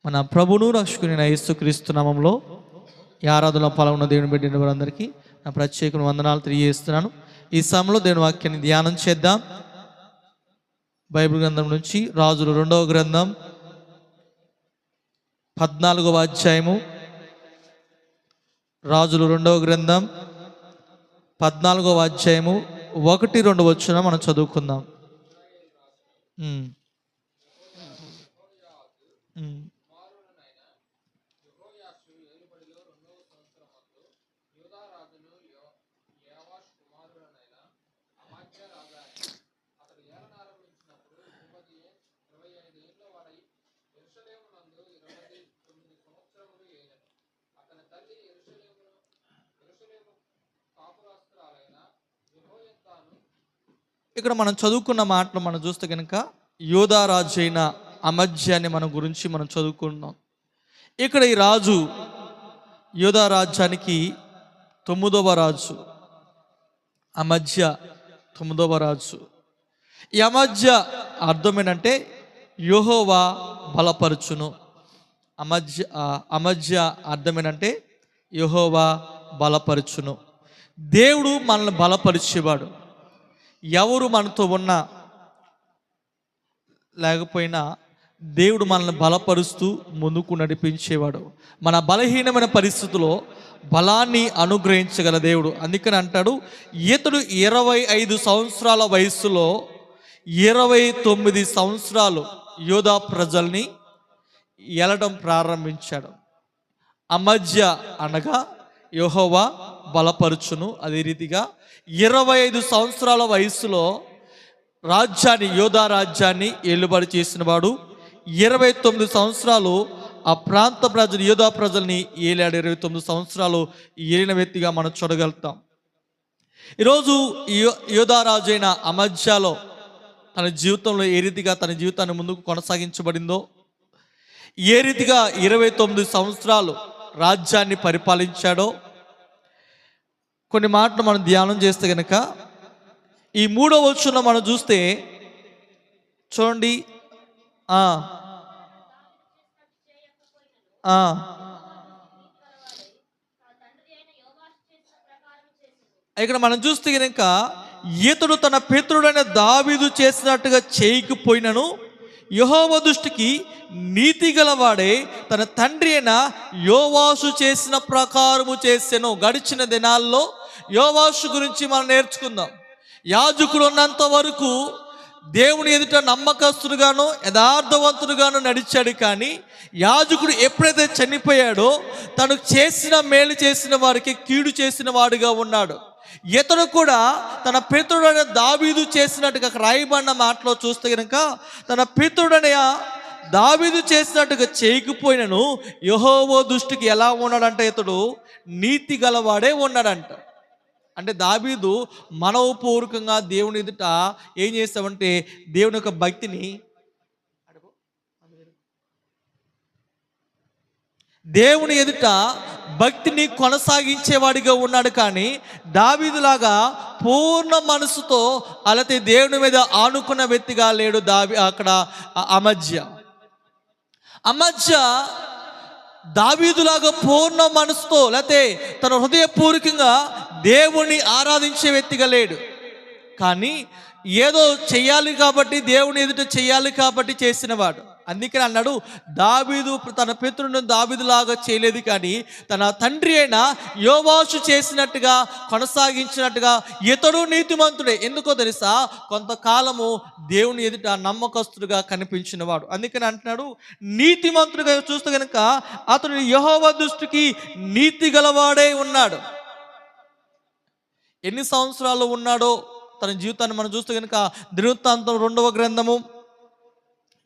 మన ప్రభువును రక్షకుని యేసుక్రీస్తు నామములో ఈ ఆరాధనలో పాల్గొన్న దేవుని బిడ్డల వారందరికీ నా ప్రత్యేక వందనాలు తెలియజేస్తున్నాను. ఈ సమయంలో దేవుని వాక్యాన్ని ధ్యానం చేద్దాం. బైబిల్ గ్రంథం నుంచి రాజులు 2వ గ్రంథం 14వ అధ్యాయము. రాజులు 2వ గ్రంథం 14వ అధ్యాయము 1-2 వచనం మనం చదువుకుందాం. ఇక్కడ మనం చదువుకున్న మాటలు మనం చూస్తే కనుక యోధా రాజు అయిన అమజ్యాన్ని మన గురించి మనం చదువుకున్నాం. ఇక్కడ ఈ రాజు యోధా రాజ్యానికి 9వ రాజు. అమజ్య 9వ రాజు. ఈ అమజ్య అర్థం ఏంటంటే యెహోవా బలపరచును. అమజ్య అర్థం ఏంటంటే యెహోవా బలపరచును. దేవుడు మనల్ని బలపరిచేవాడు. ఎవరు మనతో ఉన్నా లేకపోయినా దేవుడు మనల్ని బలపరుస్తూ ముందుకు నడిపించేవాడు. మన బలహీనమైన పరిస్థితుల్లో బలాన్ని అనుగ్రహించగల దేవుడు. అందుకని అంటాడు, ఇతడు 25 సంవత్సరాల వయస్సులో 29 సంవత్సరాలు యోధా ప్రజల్ని ఏలడం ప్రారంభించాడు. అమజ్య అనగా యెహోవా బలపరుచును. అదే రీతిగా 25 సంవత్సరాల వయసులో రాజ్యాన్ని యోధా రాజ్యాన్ని ఏలుబడి చేసిన వాడు. 29 సంవత్సరాలు ఆ ప్రాంత ప్రజలు యోధా ప్రజల్ని ఏలాడు. 29 సంవత్సరాలు ఏలిన వ్యక్తిగా మనం చూడగలుగుతాం. ఈరోజు యోధా రాజు అయిన అమజ్యాలో తన జీవితంలో ఏ రీతిగా తన జీవితాన్ని ముందుకు కొనసాగించబడిందో, ఏ రీతిగా 29 సంవత్సరాలు రాజ్యాన్ని పరిపాలించాడో కొన్ని మాటలు మనం ధ్యానం చేస్తే కనుక ఈ 3వ వచనం మనం చూస్తే చూడండి. ఇక్కడ మనం చూస్తే కనుక ఇతడు తన పితరుడైన దావీదు చేసినట్టుగా చేయకపోయినను యెహోవా దృష్టికి నీతి గలవాడే తన తండ్రి అయిన యోవాషు చేసిన ప్రకారము చేసెను. గడిచిన దినాల్లో యోవాషు గురించి మనం నేర్చుకుందాం. యాజకుడు ఉన్నంత వరకు దేవుని ఎదుట నమ్మకస్తుడుగాను యథార్థవంతుడుగాను నడిచాడు. కానీ యాజకుడు ఎప్పుడైతే చనిపోయాడో తను చేసిన మేలు చేసిన వారికి కీడు చేసిన వాడుగా ఉన్నాడు. ఇతడు కూడా తన పితరుడైన దావీదు చేసినట్టుగా రాయబడిన మాటలో చూస్తే కనుక తన పితరుడైన దావీదు చేసినట్టుగా చేయకపోయినను యెహోవా దృష్టికి ఎలా ఉన్నాడంటే ఇతడు నీతి గలవాడే ఉన్నాడంట. అంటే దావీదు మనవపూర్వకంగా దేవుని ఎదుట ఏం చేస్తామంటే దేవుని యొక్క భక్తిని దేవుని ఎదుట భక్తిని కొనసాగించేవాడిగా ఉన్నాడు. కానీ దావీదులాగా పూర్ణ మనసుతో అలాగే దేవుని మీద ఆనుకున్న వ్యక్తిగా లేడు అక్కడ అమజ్య దావీదులాగా పూర్ణ మనసుతో లేకపోతే తన హృదయపూర్వకంగా దేవుని ఆరాధించే వ్యక్తిగా లేడు. కానీ ఏదో చెయ్యాలి కాబట్టి దేవుని ఎదుట చెయ్యాలి కాబట్టి చేసినవాడు. అందుకని అన్నాడు, దావీదు తన పితరుని దావీదులాగా చేయలేదు, కానీ తన తండ్రి అయిన యోవాషు చేసినట్టుగా కొనసాగించినట్టుగా ఇతడు నీతిమంతుడే. ఎందుకో తెలుసా, కొంతకాలము దేవుని ఎదుట నమ్మకస్తుడుగా కనిపించినవాడు. అందుకని అంటున్నాడు, నీతిమంతుడిగా చూస్తే కనుక అతడు యెహోవా దృష్టికి నీతి గలవాడే ఉన్నాడు. ఎన్ని సంవత్సరాలు ఉన్నాడో తన జీవితాన్ని మనం చూస్తే కనుక దినవృత్తాంతం 2వ గ్రంథము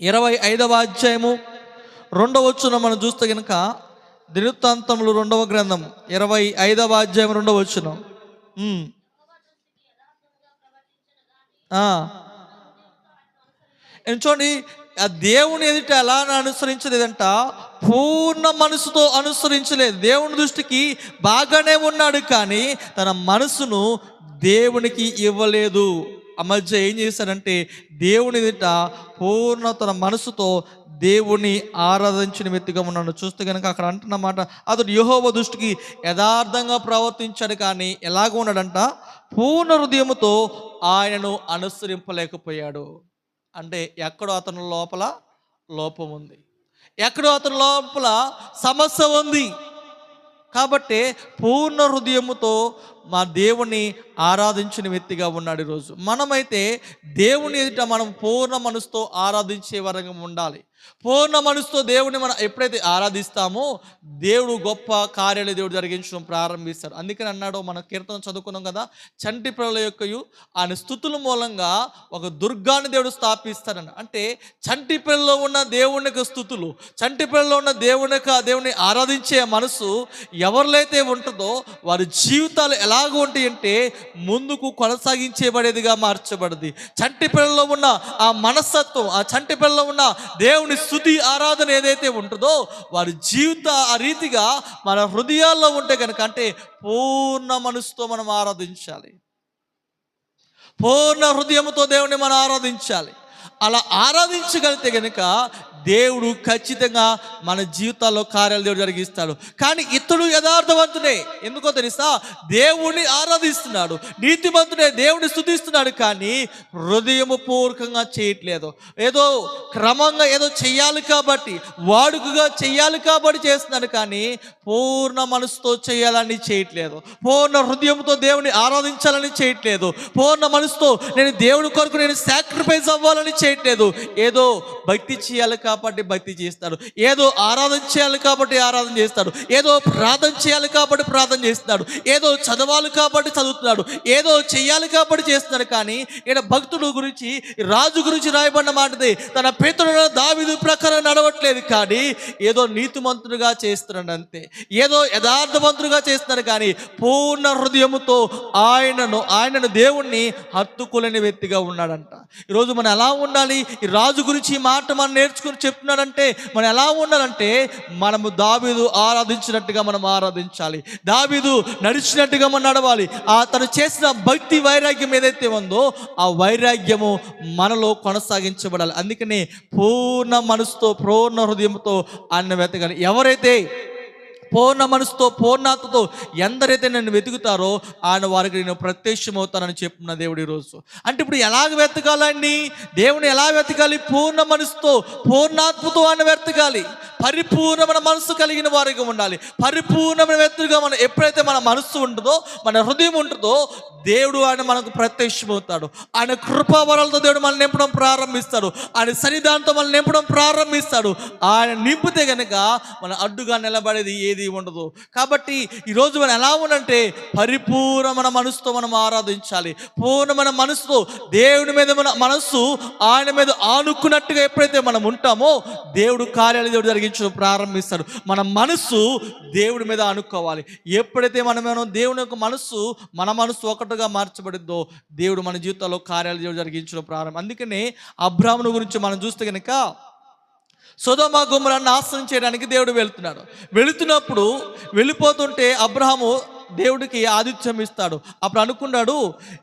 25వ అధ్యాయము 2వ వచనం మనం చూస్తే కనుక దినవృత్తాంతములు 2వ గ్రంథం 25వ అధ్యాయం 2వ వచనం. చూడండి, ఆ దేవుని ఎదుట ఎలా అనుసరించలేదంట, పూర్ణ మనసుతో అనుసరించలేదు. దేవుని దృష్టికి బాగానే ఉన్నాడు, కానీ తన మనసును దేవునికి ఇవ్వలేదు. మధ్య ఏం చేశాడంటే దేవుని ఎదుట పూర్ణ తన మనసుతో దేవుని ఆరాధించిన వ్యక్తిగా ఉన్నాడు. చూస్తే కనుక అక్కడ అంటున్నమాట, అతడు యెహోవా దృష్టికి యథార్థంగా ప్రవర్తించాడు, కానీ ఎలాగ ఉన్నాడంట, పూర్ణ హృదయముతో ఆయనను అనుసరింపలేకపోయాడు. అంటే ఎక్కడో అతని లోపల లోపం ఉంది, ఎక్కడో అతని లోపల సమస్య ఉంది. కాబట్టి పూర్ణ హృదయముతో మా దేవుని ఆరాధించిన వ్యక్తిగా ఉన్నాడు. ఈరోజు మనమైతే దేవుని ఎదుట మనం పూర్ణ మనసుతో ఆరాధించే వరంగా ఉండాలి. పూర్ణ మనసుతో దేవుని మనం ఎప్పుడైతే ఆరాధిస్తామో దేవుడు గొప్ప కార్యాలు దేవుడు జరిగించడం ప్రారంభిస్తాడు. అందుకని అన్నాడు, మన కీర్తన చదువుకున్నాం కదా, చంటి పిల్లల యొక్కయు ఆయన స్థుతుల మూలంగా ఒక దుర్గాన్ని దేవుడు స్థాపిస్తాడని. అంటే చంటి పిల్లలో ఉన్న దేవుని యొక్క స్థుతులు, చంటి పిల్లలో ఉన్న దేవుని ఆరాధించే మనసు ఎవరిలో అయితే ఉంటుందో వారి జీవితాలు ఎలాగ ఉంటాయి అంటే ముందుకు కొనసాగించేబడేదిగా మార్చబడింది. చంటి పిల్లలో ఉన్న ఆ మనస్తత్వం, ఆ చంటి పిల్లలో ఉన్న దేవుని స్తుతి ఆరాధన ఏదైతే ఉంటుందో వారి జీవిత ఆ రీతిగా మన హృదయాల్లో ఉంటే కనుక, అంటే పూర్ణ మనసుతో మనం ఆరాధించాలి, పూర్ణ హృదయంతో దేవుని మనం ఆరాధించాలి. అలా ఆరాధించగలిగితే కనుక దేవుడు ఖచ్చితంగా మన జీవితాల్లో కార్యాలు దేవుడు జరిగిస్తాడు. కానీ ఇతడు యథార్థవంతుడే, ఎందుకో తెలుసా, దేవుణ్ణి ఆరాధిస్తున్నాడు, నీతిమంతుడే, దేవుడిని స్తుతిస్తున్నాడు, కానీ హృదయము పూర్వకంగా చేయట్లేదు. ఏదో క్రమంగా ఏదో చెయ్యాలి కాబట్టి, వాడుకగా చెయ్యాలి కాబట్టి చేస్తున్నాడు, కానీ పూర్ణ మనసుతో చేయాలని చేయట్లేదు, పూర్ణ హృదయంతో దేవుని ఆరాధించాలని చేయట్లేదు, పూర్ణ మనసుతో నేను దేవుని కొరకు నేను సాక్రిఫైస్ అవ్వాలని చేయట్లేదు. ఏదో భక్తి చేయాలి కాబట్టి భక్తి చేస్తాడు, ఏదో ఆరాధన చేయాలి కాబట్టి ఆరాధన చేస్తాడు, ఏదో ప్రార్థన చేయాలి కాబట్టి ప్రార్థన చేస్తున్నాడు, ఏదో చదవాలి కాబట్టి చదువుతున్నాడు, ఏదో చెయ్యాలి కాబట్టి చేస్తున్నాడు. కానీ ఈయన భక్తుడు గురించి, రాజు గురించి రాయబడిన మాటది, తన పితరుల దావీదు ప్రకారం నడవట్లేదు, కానీ ఏదో నీతిమంతుడుగా చేస్తున్నాడు అంతే, ఏదో యథార్థవంతుడుగా చేస్తున్నాడు, కానీ పూర్ణ హృదయముతో ఆయనను దేవుణ్ణి హత్తుకోలేని వ్యక్తిగా ఉన్నాడంట. ఈరోజు మనం ఎలా ఉండాలి? ఈ రాజు గురించి ఈ మాట మనం నేర్చుకుని చెప్తున్నాడంటే మనం ఎలా ఉండాలంటే, మనము దావీదు ఆరాధించినట్టుగా మనం ఆరాధించాలి, దావీదు నడిచినట్టుగా మనం నడవాలి. తను చేసిన భక్తి వైరాగ్యం ఏదైతే ఉందో ఆ వైరాగ్యము మనలో కొనసాగించబడాలి. అందుకనే పూర్ణ మనసుతో పూర్ణ హృదయంతో ఆయన వెతకాలి. ఎవరైతే పూర్ణ మనసుతో పూర్ణాత్మతో ఎందరైతే నన్ను వెతుకుతారో ఆయన వారికి నేను ప్రత్యక్షమవుతానని చెప్తున్న దేవుడు ఈరోజు. అంటే ఇప్పుడు ఎలాగ వెతకాలండి? దేవుని ఎలా వెతకాలి? పూర్ణ మనసుతో పూర్ణాత్మతో ఆయన వెతకాలి. పరిపూర్ణమైన మనసు కలిగిన వారిగా ఉండాలి. పరిపూర్ణమైన వ్యక్తులుగా మనం ఎప్పుడైతే మన మనస్సు ఉంటుందో, మన హృదయం ఉంటుందో, దేవుడు ఆయన మనకు ప్రత్యక్షమవుతాడు. ఆయన కృపావరాలతో దేవుడు మనం నింపడం ప్రారంభిస్తాడు, ఆయన సన్నిధానంతో మనం నింపడం ప్రారంభిస్తాడు. ఆయన నింపితే కనుక మన అడ్డుగా నిలబడేది ఏది ఉండదు. కాబట్టి ఈరోజు మనం ఎలా ఉండంటే పరిపూర్ణమైన మనసుతో మనం ఆరాధించాలి. పూర్ణమైన మనసుతో దేవుని మీద మన మనస్సు ఆయన మీద ఆనుకున్నట్టుగా ఎప్పుడైతే మనం ఉంటామో దేవుడు కార్యాలు దేవుడు జరిగించడం ప్రారంభిస్తాడు. మన మనస్సు దేవుడి మీద ఆనుకోవాలి. ఎప్పుడైతే మనం దేవుని యొక్క మనస్సు మన మనస్సు ఒకటిగా మార్చబడిద్దో దేవుడు మన జీవితాల్లో కార్యాలు దేవుడు జరిగించడం ప్రారంభం. అందుకనే అబ్రాహామును గురించి మనం చూస్తే కనుక సొదొమ గొమొర్రా నాశనం చేయడానికి దేవుడు వెళుతున్నప్పుడు వెళ్ళిపోతుంటే అబ్రాహాము దేవుడికి ఆతిథ్యం ఇస్తాడు. అప్పుడు అనుకున్నాడు,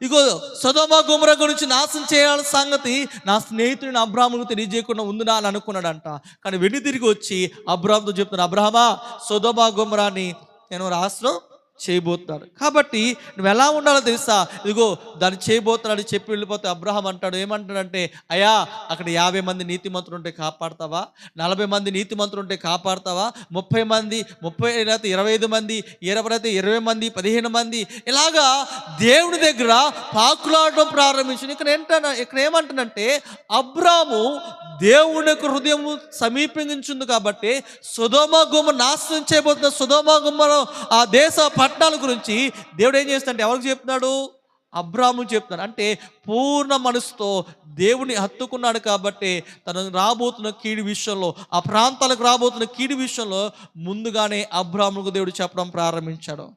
ఇగో సొదొమ గొమొర్రా గురించి నాశనం చేయాల్సిన సంగతి నా స్నేహితుడిని అబ్రాహాముకు తెలియజేయకుండా ఉందినా అని అనుకున్నాడంట. కానీ వెన్ను తిరిగి వచ్చి అబ్రాహాముతో చెప్తున్నాడు, అబ్రాహామా, సొదొమ గొమొర్రాని నేను నాశనం చేయబోతున్నాడు. కాబట్టి నువ్వు ఎలా ఉండాలో తెలుసా? ఇదిగో దాన్ని చేయబోతున్నాడు చెప్పి వెళ్ళిపోతే అబ్రహాం అంటాడు, ఏమంటాడంటే, అయ్యా అక్కడ 50 మంది నీతిమంతులు ఉంటే కాపాడతావా? 40 మంది నీతిమంతులు ఉంటే కాపాడతావా? 30 మంది, 30 అయితే 25 మంది, 20 అయితే 20 మంది, 15 మంది, ఇలాగా దేవుని దగ్గర పాకులాడడం ప్రారంభించింది. ఇక్కడ ఏమంటానంటే, అబ్రాము దేవుని యొక్క హృదయం సమీపించింది కాబట్టి సొదొమ గొమొర్రా నాశనం చేయబోతున్న సొదొమ గొమొర్రా ఆ దేశ పట్టణాల గురించి దేవుడు ఏం చేస్తాడంటే ఎవరికి చెప్తున్నాడు? అబ్రాహాముకు చెప్తున్నాడు. అంటే పూర్ణ మనసుతో దేవుని హత్తుకున్నాడు కాబట్టి తను రాబోతున్న కీడు విషయంలో, ఆ ప్రాంతాలకు రాబోతున్న కీడు విషయంలో ముందుగానే అబ్రాహాముకు దేవుడు చెప్పడం ప్రారంభించాడు.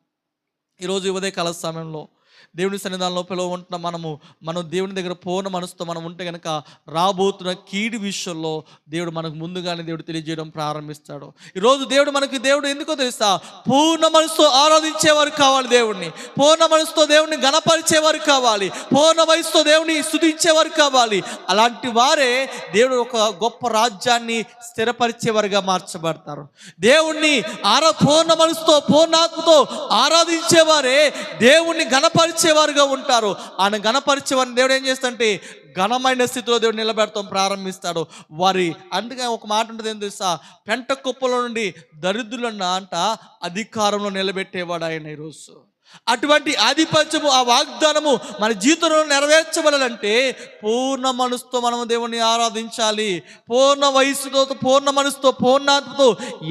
ఈరోజు ఉదయకాల సమయంలో దేవుని సన్నిధానంలో పిలువ ఉంటున్న మనం దేవుని దగ్గర పూర్ణ మనసుతో మనం ఉంటే కనుక రాబోతున్న కీడు విషయంలో దేవుడు మనకు ముందుగానే దేవుడు తెలియజేయడం ప్రారంభిస్తాడు. ఈరోజు దేవుడు ఎందుకో తెలుసా, పూర్ణ మనసుతో ఆరాధించేవారు కావాలి, దేవుడిని పూర్ణ మనసుతో దేవుడిని గణపరిచేవారు కావాలి, పూర్ణ వయసుతో దేవుడిని స్తుతించేవారు కావాలి. అలాంటి వారే దేవుడు ఒక గొప్ప రాజ్యాన్ని స్థిరపరిచేవారుగా మార్చబడతారు. దేవుణ్ణి పూర్ణ మనసుతో పూర్ణాత్మతో ఆరాధించేవారే దేవుణ్ణి గణపరిచేవారుగా ఉంటారు. ఆయన గణపరిచేవారిని దేవుడు ఏం చేస్తాడంటే ఘనమైన స్థితిలో దేవుడు నిలబెడతాం ప్రారంభిస్తాడు. అందుకే ఒక మాట ఉంటుంది, ఏం తెలుసా, పెంట కుప్పలో నుండి దరిద్రులన్న అధికారంలో నిలబెట్టేవాడు ఆయన. ఈరోజు అటువంటి ఆధిపత్యము, ఆ వాగ్దానము మన జీవితంలో నెరవేర్చబడాలంటే పూర్ణ మనసుతో మనము దేవుని ఆరాధించాలి. పూర్ణ వయసుతో, పూర్ణ మనసుతో, పూర్ణాత్మతో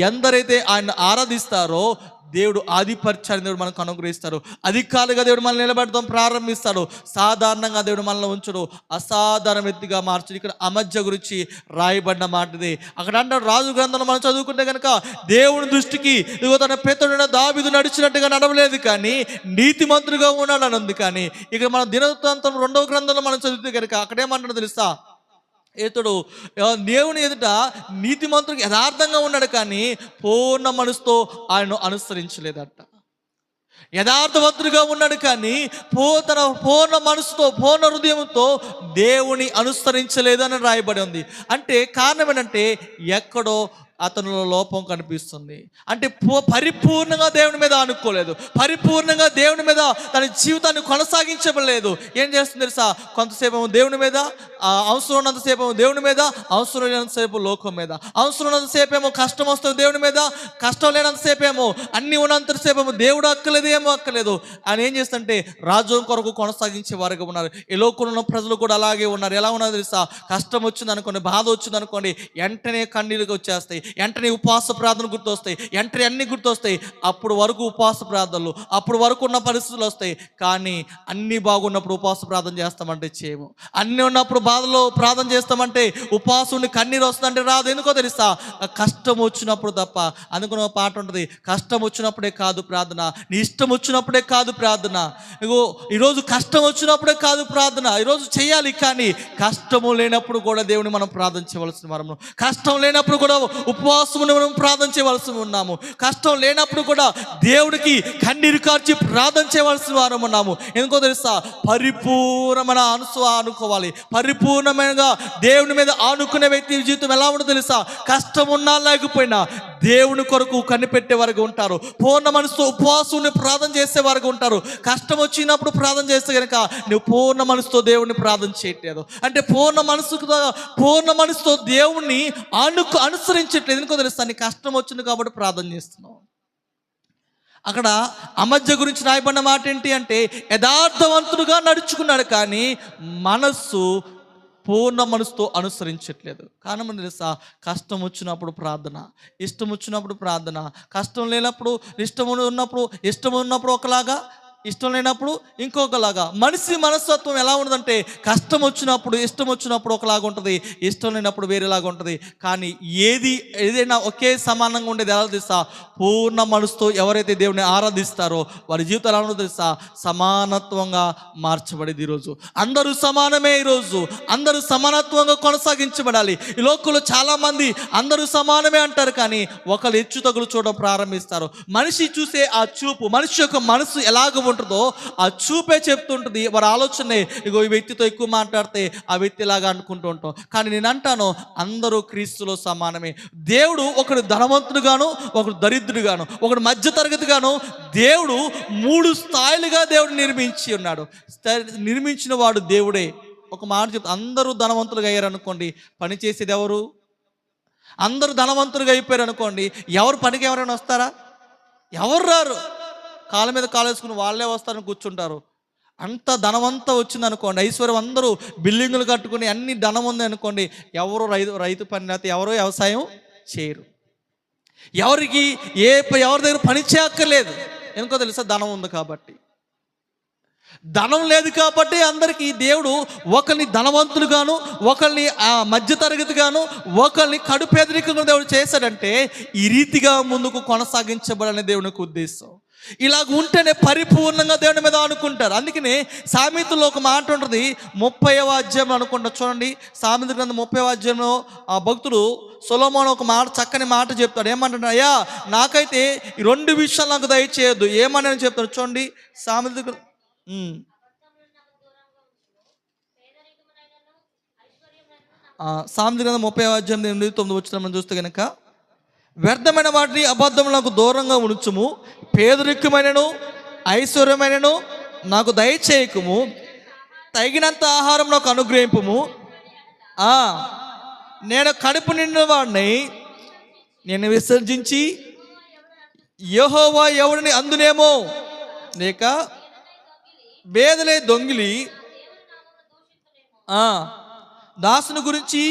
ఎందరైతే ఆయన ఆరాధిస్తారో దేవుడు ఆధిపత్యాన్ని దేవుడు మనకు అనుగ్రహిస్తాడు. అధికారులుగా దేవుడు మనల్ని నిలబెడతాం ప్రారంభిస్తాడు. సాధారణంగా దేవుడు మనల్ని ఉంచడు, అసాధారణ వ్యక్తిగా మార్చడు. ఇక్కడ అమధ్య గురించి రాయబడిన మాటది. అక్కడ అంటాడు, రాజు గ్రంథంలో మనం చదువుకుంటే కనుక దేవుని దృష్టికి ఇదిగో తన పితరుడైన దావీదు నడిచినట్టుగా నడవలేదు, కానీ నీతిమంతుడిగా ఉన్నాడని ఉంది. కానీ ఇక మన దినవృత్తాంతం 2వ గ్రంథంలో మనం చదివితే కనుక అక్కడేమంటాడో తెలుసా, ఇతడు దేవుని ఎదుట నీతిమంతుడికి యథార్థంగా ఉన్నాడు, కానీ పూర్ణ మనసుతో ఆయనను అనుసరించలేదట. యథార్థవంతుడిగా ఉన్నాడు, కానీ తన పూర్ణ మనసుతో, పూర్ణ హృదయంతో దేవుని అనుసరించలేదని రాయబడి ఉంది. అంటే కారణం ఏంటంటే ఎక్కడో అతనిలో లోపం కనిపిస్తుంది. అంటే పరిపూర్ణంగా దేవుని మీద అనుకోలేదు, పరిపూర్ణంగా దేవుని మీద తన జీవితాన్ని కొనసాగించబడలేదు. ఏం చేస్తుంది తెలుసా, కొంతసేపు దేవుని మీద, అవసరం ఉన్నంతసేపు దేవుని మీద, అవసరం లేనంతసేపు లోకం మీద, అవసరం ఉన్నంతసేపు ఏమో కష్టం వస్తుంది దేవుని మీద, కష్టం లేనంతసేపు ఏమో అన్ని ఉన్నంతసేపు ఏమో దేవుడు అక్కలేదు, ఏమో అక్కలేదు. ఆయన ఏం చేస్తుంటే రాజ్యం కొరకు కొనసాగించే వారుగా ఉన్నారు. ఈ లోకంలో ఉన్న ప్రజలు కూడా అలాగే ఉన్నారు. ఎలా ఉన్నారు తెలుసా, కష్టం వచ్చింది అనుకోండి, బాధ వచ్చింది అనుకోండి, వెంటనే కన్నీళ్ళకి వచ్చేస్తాయి, వెంటనే ఉపవాస ప్రార్థనలు గుర్తొస్తాయి, వెంటనే అన్ని గుర్తొస్తాయి. అప్పుడు వరకు ఉపవాస ప్రార్థనలు, అప్పుడు వరకు ఉన్న పరిస్థితులు వస్తాయి. కానీ అన్నీ బాగున్నప్పుడు ఉపవాస ప్రార్థన చేస్తామంటే చేయము. అన్నీ ఉన్నప్పుడు బాధలో ప్రార్థన చేస్తామంటే, ఉపవాసం కన్నీరు వస్తుందంటే రాదు. ఎందుకో తెలుసా, కష్టం వచ్చినప్పుడు తప్ప. అందుకని ఒక పాట ఉంటుంది, కష్టం వచ్చినప్పుడే కాదు ప్రార్థన, నీ ఇష్టం వచ్చినప్పుడే కాదు ప్రార్థన. ఇగో ఈరోజు కష్టం వచ్చినప్పుడే కాదు ప్రార్థన, ఈరోజు చేయాలి. కానీ కష్టము లేనప్పుడు కూడా దేవుని మనం ప్రార్థన చేయవలసిన వారము, కష్టం లేనప్పుడు కూడా ఉపవాసమును మనం ప్రార్థన చేయవలసి ఉన్నాము, కష్టం లేనప్పుడు కూడా దేవుడికి కన్నీరు కార్చి ప్రార్థన చేయవలసిన వారం ఉన్నాము. ఎందుకో తెలుసా, పరిపూర్ణమైన అనుకోవాలి. పరిపూర్ణమైన దేవుని మీద ఆనుకునే వ్యక్తి జీవితం ఎలా ఉంటుందో తెలుసా, కష్టం ఉన్నా లేకపోయినా దేవుని కొరకు కనిపెట్టే వారుగా ఉంటారు. పూర్ణ మనసుతో ఉపవాసం ప్రార్థన చేసే వారుగా ఉంటారు. కష్టం వచ్చినప్పుడు ప్రార్థన చేస్తే కనుక నువ్వు పూర్ణ మనసుతో దేవుడిని ప్రార్థన చేయట్లేదు. అంటే పూర్ణ మనసుతో దేవుణ్ణి అనుసరించట్లేదు. ఎందుకో తెలుసా, నీ కష్టం వచ్చింది కాబట్టి ప్రార్థన చేస్తున్నావు. అక్కడ అమధ్య గురించి రాయబడిన మాట ఏంటి అంటే, యథార్థవంతుడుగా నడుచుకున్నాడు, కానీ మనస్సు పూర్ణ మనసుతో అనుసరించట్లేదు. కారణం తెలుసా, కష్టం వచ్చినప్పుడు ప్రార్థన, ఇష్టం వచ్చినప్పుడు ప్రార్థన, కష్టం లేనప్పుడు ఇష్టం ఉన్నప్పుడు ఒకలాగా, ఇష్టం లేనప్పుడు ఇంకొకలాగా. మనిషి మనస్తత్వం ఎలా ఉండదంటే, కష్టం వచ్చినప్పుడు ఇష్టం వచ్చినప్పుడు ఒకలాగా ఉంటుంది, ఇష్టం లేనప్పుడు వేరేలాగా ఉంటుంది. కానీ ఏదైనా ఒకే సమానంగా ఉండేది ఎలా తెలుసా, పూర్ణ మనసుతో ఎవరైతే దేవుని ఆరాధిస్తారో వారి జీవితాలు ఎలా ఉంటుందో తెలుసా, సమానత్వంగా మార్చబడేది. ఈరోజు అందరూ సమానమే, ఈరోజు అందరూ సమానత్వంగా కొనసాగించబడాలి. ఈ లోకంలో చాలామంది అందరూ సమానమే అంటారు, కానీ ఒకరు హెచ్చు తగులు చూడడం ప్రారంభిస్తారు. మనిషి చూసే ఆ చూపు, మనిషి యొక్క మనసు ఎలాగ ఉంటుందో ఆ చూపే చెప్తుంటుంది. వారి ఆలోచనే, ఇగో ఈ వ్యక్తితో ఎక్కువ మాట్లాడితే ఆ వ్యక్తిలాగా అనుకుంటూ ఉంటాం. కానీ నేను అంటాను, అందరూ క్రీస్తులో సమానమే. దేవుడు ఒకడు ధనవంతుడుగాను, ఒకడు దరిద్రుడుగాను, ఒకడు మధ్య తరగతిగాను దేవుడు 3 స్థాయిలుగా దేవుడు నిర్మించి ఉన్నాడు. నిర్మించిన వాడు దేవుడే. ఒక మాట చెప్తా, అందరూ ధనవంతులుగా అయ్యారు అనుకోండి, పని చేసేది ఎవరు? అందరూ ధనవంతులుగా అయిపోయారు అనుకోండి, ఎవరు పనికి ఎవరైనా వస్తారా? ఎవరు రారు. కాళ్ళ మీద కాలు వేసుకుని వాళ్ళే వస్తారని కూర్చుంటారు. అంత ధనవంతా వచ్చింది అనుకోండి, ఐశ్వర్యం, అందరూ బిల్డింగులు కట్టుకుని అన్ని ధనం ఉంది అనుకోండి, ఎవరు రైతు పని లేకపోతే ఎవరో వ్యవసాయం చేయరు. ఎవరి దగ్గర పని చేయక్కర్లేదు. ఎందుకో తెలుసా, ధనం ఉంది కాబట్టి. ధనం లేదు కాబట్టి అందరికీ దేవుడు ఒకరిని ధనవంతులుగాను, ఒకరిని మధ్యతరగతిగాను, ఒకరిని కడుపేదరికంగా దేవుడు చేశాడంటే ఈ రీతిగా ముందుకు కొనసాగించబడని దేవునికి ఉద్దేశం. ఇలాగ ఉంటేనే పరిపూర్ణంగా దేవుని మీద అనుకుంటారు. అందుకనే సామెతల్లో ఒక మాట ఉంటుంది, 30వ అధ్యాయం అనుకుంటా చూడండి. సామెత గ్రంథం 30వ అధ్యాయంలో ఆ భక్తుడు సొలొమోను ఒక మాట, చక్కని మాట చెప్తాడు. ఏమంటాడు? అయ్యా నాకైతే ఈ 2 విషయాలు నాకు దయచేయద్దు. ఏమని చెప్తాడు చూడండి. సామెత సామెత గ్రంథం 30వ అధ్యాయం 8-9 వచ్చిన మనం చూస్తే కనుక, వ్యర్థమైన వాటిని అబద్ధములకు దూరంగా ఉంచుము, పేదరికమైనను ఐశ్వర్యమైనను నాకు దయచేయకుము, తగినంత ఆహారం నాకు అనుగ్రహింపుము. నేను కడుపు నిండిన వాడిని నేను విసర్జించి యెహోవా ఎవడిని అందునేమో, లేక బేదలే దొంగిలి దాసుని గురించి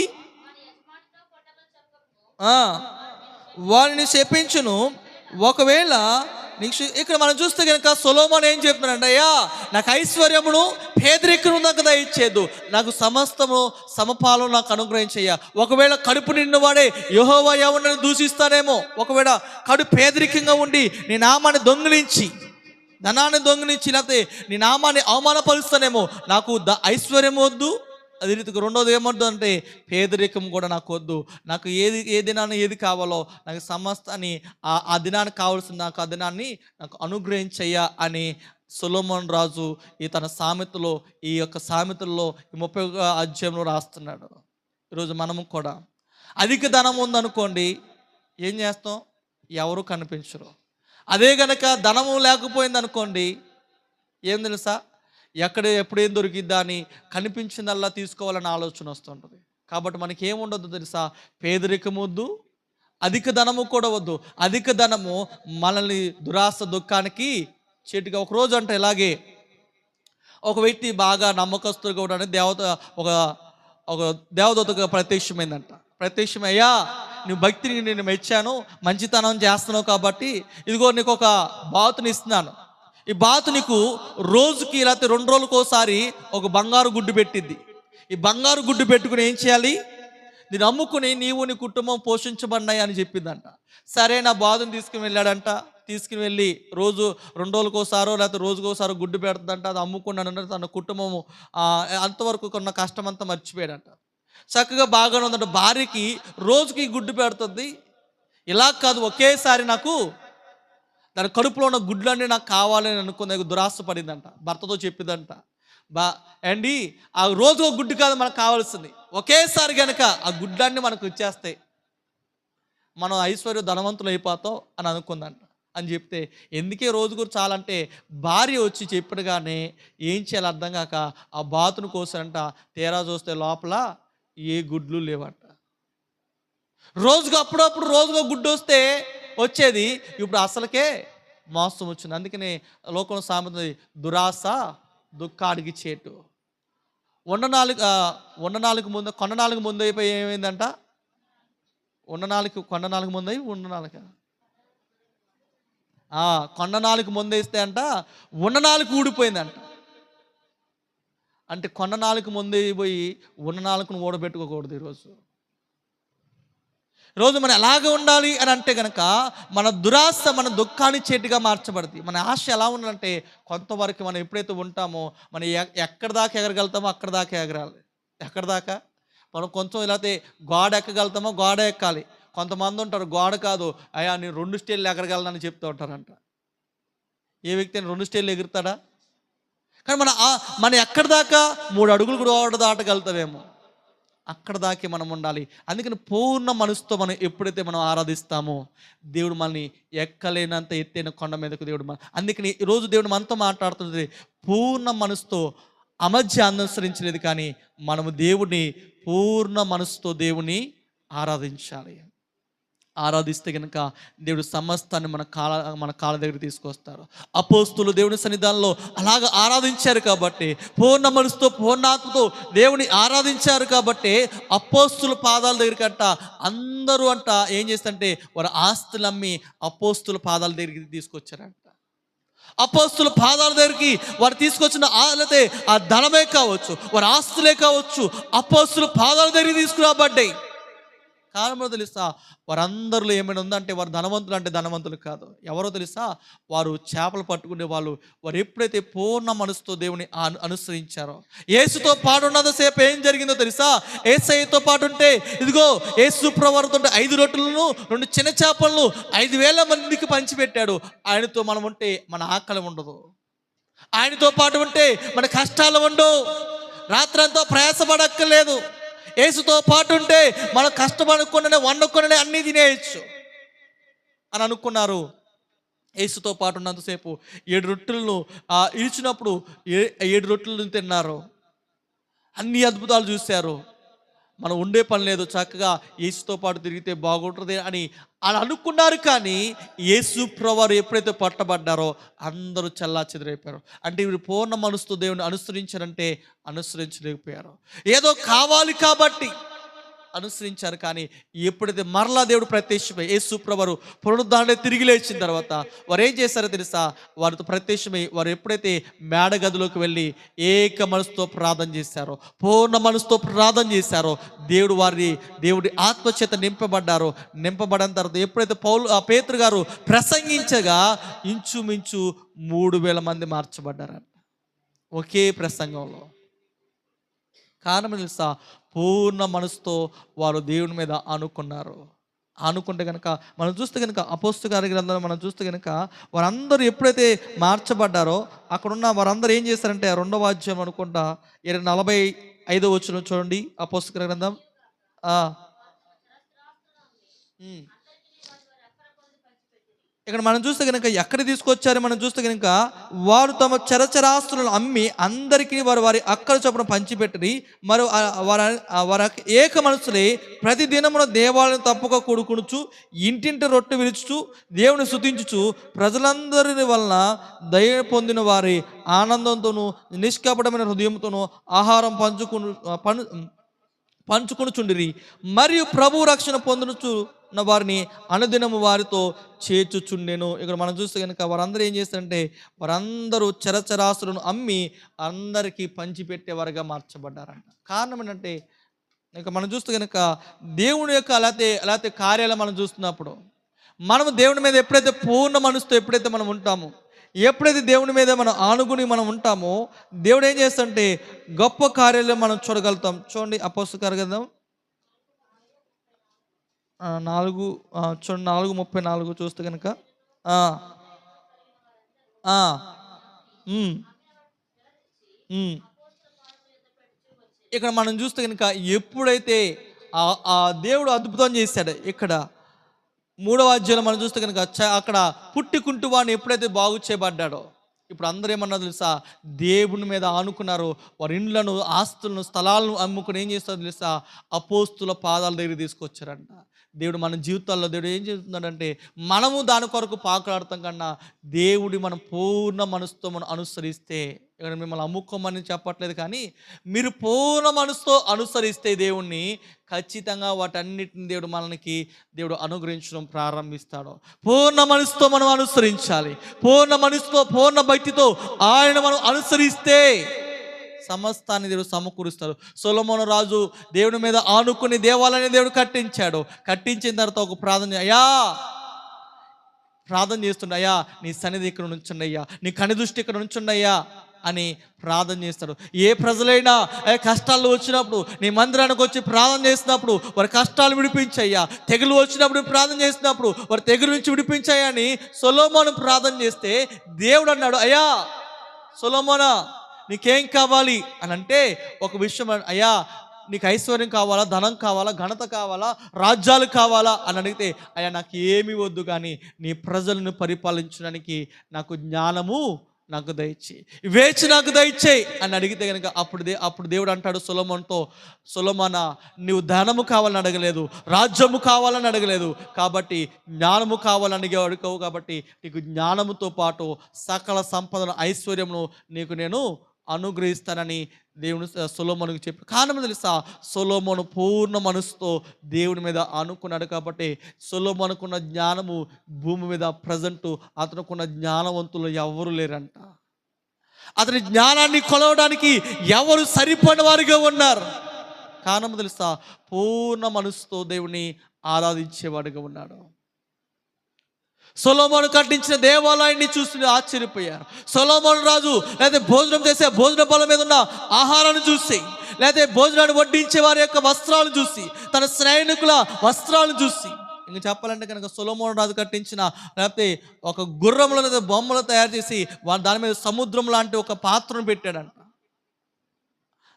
వారిని శపించును. ఒకవేళ ఇక్కడ మనం చూస్తే కనుక సొలొమోను ఏం చెప్తున్నాడంటే, అయ్యా నాకు ఐశ్వర్యమును పేదరికను నాకు దయచేయద్దు, నాకు సమస్తము సమపాలను నాకు అనుగ్రహించయ్యా. ఒకవేళ కడుపు నిండిన వాడే యెహోవా ఎవరిని దూషిస్తానేమో, ఒకవేళ కడుపు పేదరికంగా ఉండి నీ నామాన్ని దొంగిలించి, ధనాన్ని దొంగిలించి, లేకపోతే నీ నామాన్ని అవమానపరుస్తానేమో, నాకు ఐశ్వర్యం వద్దు. అదే రీతిగా రెండోది ఏమొద్దు అంటే పేదరికం కూడా నాకు వద్దు. నాకు ఏ దినాన్ని ఏది కావాలో నాకు సమస్తాన్ని ఆ దినానికి కావాల్సింది నాకు ఆ దినాన్ని నాకు అనుగ్రహించయ్యా అని సొలొమోను రాజు తన సామెతలో, ఈ యొక్క సామెతల్లో 30వ అధ్యాయంలో రాస్తున్నాడు. ఈరోజు మనము కూడా అధిక ధనం ఉందనుకోండి, ఏం చేస్తాం? ఎవరు కనిపించరు. అదే గనక ధనము లేకపోయింది అనుకోండి, ఏం తెలుసా, ఎప్పుడేం దొరికిద్దా అని కనిపించిందల్లా తీసుకోవాలని ఆలోచన వస్తుంటుంది. కాబట్టి మనకి ఏముండదు తెలుసా, పేదరికం వద్దు, అధిక ధనము కూడా వద్దు. అధిక ధనము మనల్ని దురాశ దుఃఖానికి చేటుగా. ఒకరోజు అంటే ఇలాగే ఒక వ్యక్తి బాగా నమ్మకస్తుగా ఉండడానికి ఒక దేవదూతగా ప్రత్యక్షమైందంట. ప్రత్యక్షమయ్యా నువ్వు భక్తిని నేను మెచ్చాను, మంచితనం చేస్తున్నావు కాబట్టి ఇదిగో నీకు ఒక బాతుని ఇస్తున్నాను. ఈ బాతు నీకు రోజుకి లేకపోతే 2 రోజులకోసారి ఒక బంగారు గుడ్డు పెట్టిద్ది. ఈ బంగారు గుడ్డు పెట్టుకుని ఏం చేయాలి? దీన్ని అమ్ముకుని నీవు నీ కుటుంబం పోషించబడినాయి అని చెప్పిందంట. సరే నా బాతుని తీసుకుని వెళ్ళాడంట. తీసుకుని వెళ్ళి రోజు 2 రోజులకోసారో లేకపోతే రోజుకోసారో గుడ్డు పెడుతుందంట. అది అమ్ముకున్నాడంటే తన కుటుంబము అంతవరకు కొన్న కష్టం అంతా మర్చిపోయాడంట. చక్కగా బాగానే ఉందంట. భార్యకి రోజుకి గుడ్డు పెడుతుంది. ఇలా కాదు, ఒకేసారి నాకు దాని కడుపులో ఉన్న గుడ్లన్నీ నాకు కావాలని అనుకున్న దురాశ పడిందంట. భర్తతో చెప్పిందంట, అండి ఆ రోజు ఒక గుడ్డు కాదు మనకు కావాల్సింది, ఒకేసారి కనుక ఆ గుడ్లన్నీ మనకు వచ్చేస్తాయి, మనం ఐశ్వర్య ధనవంతులు అయిపోతాం అని అనుకుందంట. అని చెప్తే ఎందుకే రోజుకు చాలంటే భార్య వచ్చి చెప్పినగానే ఏం చేయాలి అర్థం కాక ఆ బాతును కోసారంట. తీరా చూస్తే లోపల ఏ గుడ్లు లేవంట. రోజుకు అప్పుడప్పుడు రోజుకో గుడ్డు వస్తే వచ్చేది, ఇప్పుడు అసలుకే మోసం వచ్చింది. అందుకనే లోకంలో సామెత, దురాశ దుఃఖానికి చేటు. ఉండనాలుగు ముందు కొండనాలుగు ముందు అయిపోయి ఏమైందంట, కొండనాలుగు ముందు అయి కొండనాలుగు ముందు వేస్తే అంట ఉండనాలుగు ఊడిపోయిందంట. అంటే కొండనాలుగు ముందు అయిపోయి ఉండనాలుగును ఓడబెట్టుకోకూడదు. ఈరోజు మనం ఎలాగ ఉండాలి అని అంటే కనుక మన దురాశ మన దుఃఖాన్ని చేటుగా మార్చబడుతుంది. మన ఆశ ఎలా ఉండాలంటే కొంతవరకు మనం ఎప్పుడైతే ఉంటామో మనం ఎక్కడి దాకా ఎగరగలుగుతామో అక్కడ దాకా ఎగరాలి. ఎక్కడి దాకా మనం కొంచెం ఇలాతే గోడ ఎక్కగలుగుతామో గోడ ఎక్కాలి. కొంతమంది ఉంటారు గోడ కాదు అయ్యా నేను 2 స్టేర్లు ఎగరగలనని చెప్తూ ఉంటారంట. ఏ వ్యక్తి 2 స్టేర్లు ఎగురుతాడా? కానీ మన ఎక్కడి దాకా 3 అడుగులు కూడా దాటగలుగుతామేమో, అక్కడ దాకే మనం ఉండాలి. అందుకని పూర్ణ మనసుతో మనం ఎప్పుడైతే మనం ఆరాధిస్తామో దేవుడు మనల్ని ఎక్కలేనంత ఎత్తైన కొండ మీదకు దేవుడు అందుకని ఈరోజు దేవుడు మనతో మాట్లాడుతుంది. పూర్ణ మనసుతో అమధ్య అనుసరించలేదు, కానీ మనము దేవుడిని పూర్ణ మనసుతో దేవుని ఆరాధించాలి. ఆరాధిస్తే కనుక దేవుడు సమస్తాన్ని మన కాళ్ళ దగ్గర తీసుకొస్తారు. అపోస్తులు దేవుని సన్నిధానంలో అలాగ ఆరాధించారు కాబట్టి, పూర్ణ మనసుతో పూర్ణాత్మతో దేవుని ఆరాధించారు కాబట్టి అపోస్తుల పాదాల దగ్గరికి అంట అందరూ అంట ఏం చేస్తారంటే వారు ఆస్తులు అమ్మి అపోస్తుల పాదాల దగ్గరికి తీసుకొచ్చారంట. అపోస్తుల పాదాల దగ్గరికి వారు తీసుకొచ్చిన ఆలతే ఆ ధనమే కావచ్చు, వారి ఆస్తులే కావచ్చు, అపోస్తుల పాదాల దగ్గరికి తీసుకురాబడ్డాయి. కారణం తెలుసా, వారందరిలో ఏమైనా ఉందంటే వారు ధనవంతులు అంటే ధనవంతులు కాదు. ఎవరో తెలుసా, వారు చేపలు పట్టుకునే వాళ్ళు. వారు ఎప్పుడైతే పూర్ణ మనసుతో దేవుని అనుసరించారో, యేసుతో పాటు ఉన్నంతసేపు ఏం జరిగిందో తెలుసా, యేసయ్యతో పాటు ఉంటే ఇదిగో యేసు ప్రభువుతో 5 రొట్టెలను 2 చిన్న చేపలను 5,000 మందికి పంచిపెట్టాడు. ఆయనతో మనం ఉంటే మన ఆకలి ఉండదు. ఆయనతో పాటు ఉంటే మన కష్టాలు ఉండవు. రాత్రంతా ప్రయాసపడక్కర్లేదు. యేసుతో పాటు ఉంటే మనం కష్టపడుకునే వండుకునే అన్నీ తినేయచ్చు అని అనుకున్నారు. యేసుతో పాటు ఉన్నంతసేపు 7 రొట్టెలను ఇచ్చినప్పుడు 7 రొట్టెలను తిన్నారు. అన్ని అద్భుతాలు చూశారు. మనం ఉండే పని లేదు, చక్కగా యేసుతో పాటు తిరిగితే బాగుంటుంది అని అలా అనుకున్నారు. కానీ యేసు ప్రభువారు ఎప్పుడైతే పట్టబడ్డారో అందరూ చెల్లాచెదరైపోయారు. అంటే వీరు పూర్ణ మనసుతో దేవుని అనుసరించారంటే అనుసరించలేకపోయారు. ఏదో కావాలి కాబట్టి అనుసరించారు. కానీ ఎప్పుడైతే మరలా దేవుడు ప్రత్యక్షమై యేసు ప్రభువారు పునరుద్ధారణ తిరిగి లేచిన తర్వాత వారు ఏం చేశారో తెలుసా, వారితో ప్రత్యక్షమై వారు ఎప్పుడైతే మేడ గదిలోకి వెళ్ళి ఏక మనసుతో ప్రార్థన చేశారో, పూర్ణ మనసుతో ప్రార్థన చేశారో, దేవుడి ఆత్మచేత నింపబడిన తర్వాత ఎప్పుడైతే పేతురు గారు ప్రసంగించగా ఇంచుమించు 3,000 మంది మార్చబడ్డారంట ఒకే ప్రసంగంలో. కారణం తెలుసా, పూర్ణ మనసుతో వారు దేవుని మీద ఆనుకున్నారు. ఆనుకుంటే కనుక మనం చూస్తే కనుక అపోస్తల కార్య గ్రంథంలో మనం చూస్తే కనుక వారందరూ ఎప్పుడైతే మార్చబడ్డారో అక్కడున్న వారందరూ ఏం చేశారంటే 2వ అధ్యాయం అనుకుంటా 45వ వచనం చూడండి. అపోస్తల కార్య గ్రంథం ఇక్కడ మనం చూస్తే కనుక ఎక్కడ తీసుకొచ్చారో మనం చూస్తే కనుక వారు తమ చరచరాస్తులను అమ్మి అందరికీ వారి అక్కల చొప్పున పంచిపెట్టి మరి వారి ఏక మనసులే ప్రతి దినమున దేవాలయం తప్పక కూడుకునుచు ఇంటింటి రొట్టె విరుచుచు దేవుని స్తుతించుచు ప్రజలందరి వలన దయ పొందిన వారి ఆనందంతోనూ నిష్కపటమైన హృదయంతోనూ ఆహారం పంచుకొనుచుండిరి. మరియు ప్రభు రక్షణ పొందుచు వారిని అనుదినము వారితో చేర్చుచుండెను. ఇక్కడ మనం చూస్తే కనుక వారందరూ ఏం చేస్తారంటే వారందరూ చరచరాస్తులను అమ్మి అందరికీ పంచిపెట్టేవారుగా మార్చబడ్డారంట. కారణం ఏంటంటే ఇక మనం చూస్తే కనుక దేవుని యొక్క అలాతే కార్యాలు మనం చూస్తున్నప్పుడు మనము దేవుని మీద ఎప్పుడైతే పూర్ణ మనసుతో ఎప్పుడైతే మనం ఉంటామో, ఎప్పుడైతే దేవుని మీద మనం ఆనుగుని మనం ఉంటామో, దేవుడు ఏం చేస్తాడంటే గొప్ప కార్యాలు మనం చూడగలుగుతాం. చూడండి అపోస్తల కార్య గ్రంథం 4:34 చూస్తే కనుక ఇక్కడ మనం చూస్తే కనుక ఎప్పుడైతే ఆ దేవుడు అద్భుతం చేశాడు, ఇక్కడ 3వ అధ్యాయంలో మనం చూస్తే కనుక అక్కడ పుట్టికుంటూ వాడిని ఎప్పుడైతే బాగు చేయబడ్డాడో, ఇప్పుడు అందరూ ఏమన్నా తెలుసా, దేవుని మీద ఆనుకున్నారు. వారి ఇండ్లను, ఆస్తులను, స్థలాలను అమ్ముకుని ఏం చేస్తారో తెలుసా, అపోస్తుల పాదాల దగ్గర తీసుకొచ్చారంట. దేవుడు మన జీవితాల్లో దేవుడు ఏం చేస్తున్నాడంటే మనము దాని కొరకు పాకులాడతాం కన్నా దేవుడి మనం పూర్ణ మనసుతో మనం అనుసరిస్తే, ఇక్కడ మిమ్మల్ని అమ్ముకోమని చెప్పట్లేదు, కానీ మీరు పూర్ణ మనసుతో అనుసరిస్తే దేవుణ్ణి ఖచ్చితంగా వాటన్నిటిని దేవుడు అనుగ్రహించడం ప్రారంభిస్తాడు. పూర్ణ మనసుతో మనం అనుసరించాలి. పూర్ణ మనసుతో పూర్ణ భక్తితో ఆయన మనం అనుసరిస్తే సమస్తాన్ని దేవుడు సమకూరుస్తాడు. సొలొమోను రాజు దేవుని మీద ఆనుకుని దేవాలయాన్ని దేవుడు కట్టించాడు. కట్టించిన తర్వాత ఒక ప్రార్థన చేస్తుండే, అయ్యా నీ సన్నిధి ఇక్కడ నుంచండి అయ్యా, నీ కనిదృష్టి ఇక్కడ నుంచండి అయ్యా అని ప్రార్థన చేస్తాడు. ఏ ప్రజలైనా కష్టాలు వచ్చినప్పుడు నీ మందిరానికి వచ్చి ప్రార్థన చేసినప్పుడు వారి కష్టాలు విడిపించయ్యా, తెగులు వచ్చినప్పుడు ప్రార్థన చేసినప్పుడు వారి తెగులు నుంచి విడిపించాయా అని సొలొమోను ప్రార్థన చేస్తే దేవుడు అన్నాడు, అయ్యా సొలొమోనా నీకేం కావాలి అని అంటే ఒక విషయం, అయ్యా నీకు ఐశ్వర్యం కావాలా, ధనం కావాలా, ఘనత కావాలా, రాజ్యాలు కావాలా అని అడిగితే, అయ్యా నాకు ఏమీ వద్దు, కానీ నీ ప్రజలను పరిపాలించడానికి నాకు జ్ఞానము నాకు దయచేయి, వేచి నాకు దయచేయి అని అడిగితే కనుక అప్పుడు దేవుడు అంటాడు సొలొమోనుతో, సొలొమోనా నువ్వు ధనము కావాలని అడగలేదు, రాజ్యము కావాలని అడగలేదు, కాబట్టి జ్ఞానము కావాలని అడుగుతావు, కాబట్టి నీకు జ్ఞానముతో పాటు సకల సంపదను ఐశ్వర్యమును నీకు నేను అనుగ్రహిస్తానని దేవుడు సొలొమోనుకు చెప్పి. కారణం తెలుసా, సొలొమోను పూర్ణ మనసుతో దేవుని మీద అనుకున్నాడు. కాబట్టి సొలొమోనుకున్న జ్ఞానము భూమి మీద ప్రజెంట్ అతనుకున్న జ్ఞానవంతులు ఎవరు లేరంట. అతని జ్ఞానాన్ని కొలవడానికి ఎవరు సరిపడిన వారిగా ఉన్నారు. కారణం తెలుసా, పూర్ణ మనసుతో దేవుని ఆరాధించేవాడుగా ఉన్నాడు. సొలొమోను కట్టించిన దేవాలయాన్ని చూసి ఆశ్చర్యపోయారు. సొలొమోను రాజు లేకపోతే భోజనం చేసే భోజన బల్ల మీద ఉన్న ఆహారాన్ని చూసి, లేకపోతే భోజనాన్ని వడ్డించే వారి యొక్క వస్త్రాలను చూసి, తన సైనికుల వస్త్రాలను చూసి, ఇంకా చెప్పాలంటే కనుక సొలొమోను రాజు కట్టించిన లేకపోతే ఒక గుర్రంలో లేదా బొమ్మలు తయారు చేసి దాని మీద సముద్రం లాంటి ఒక పాత్రను పెట్టాడంట.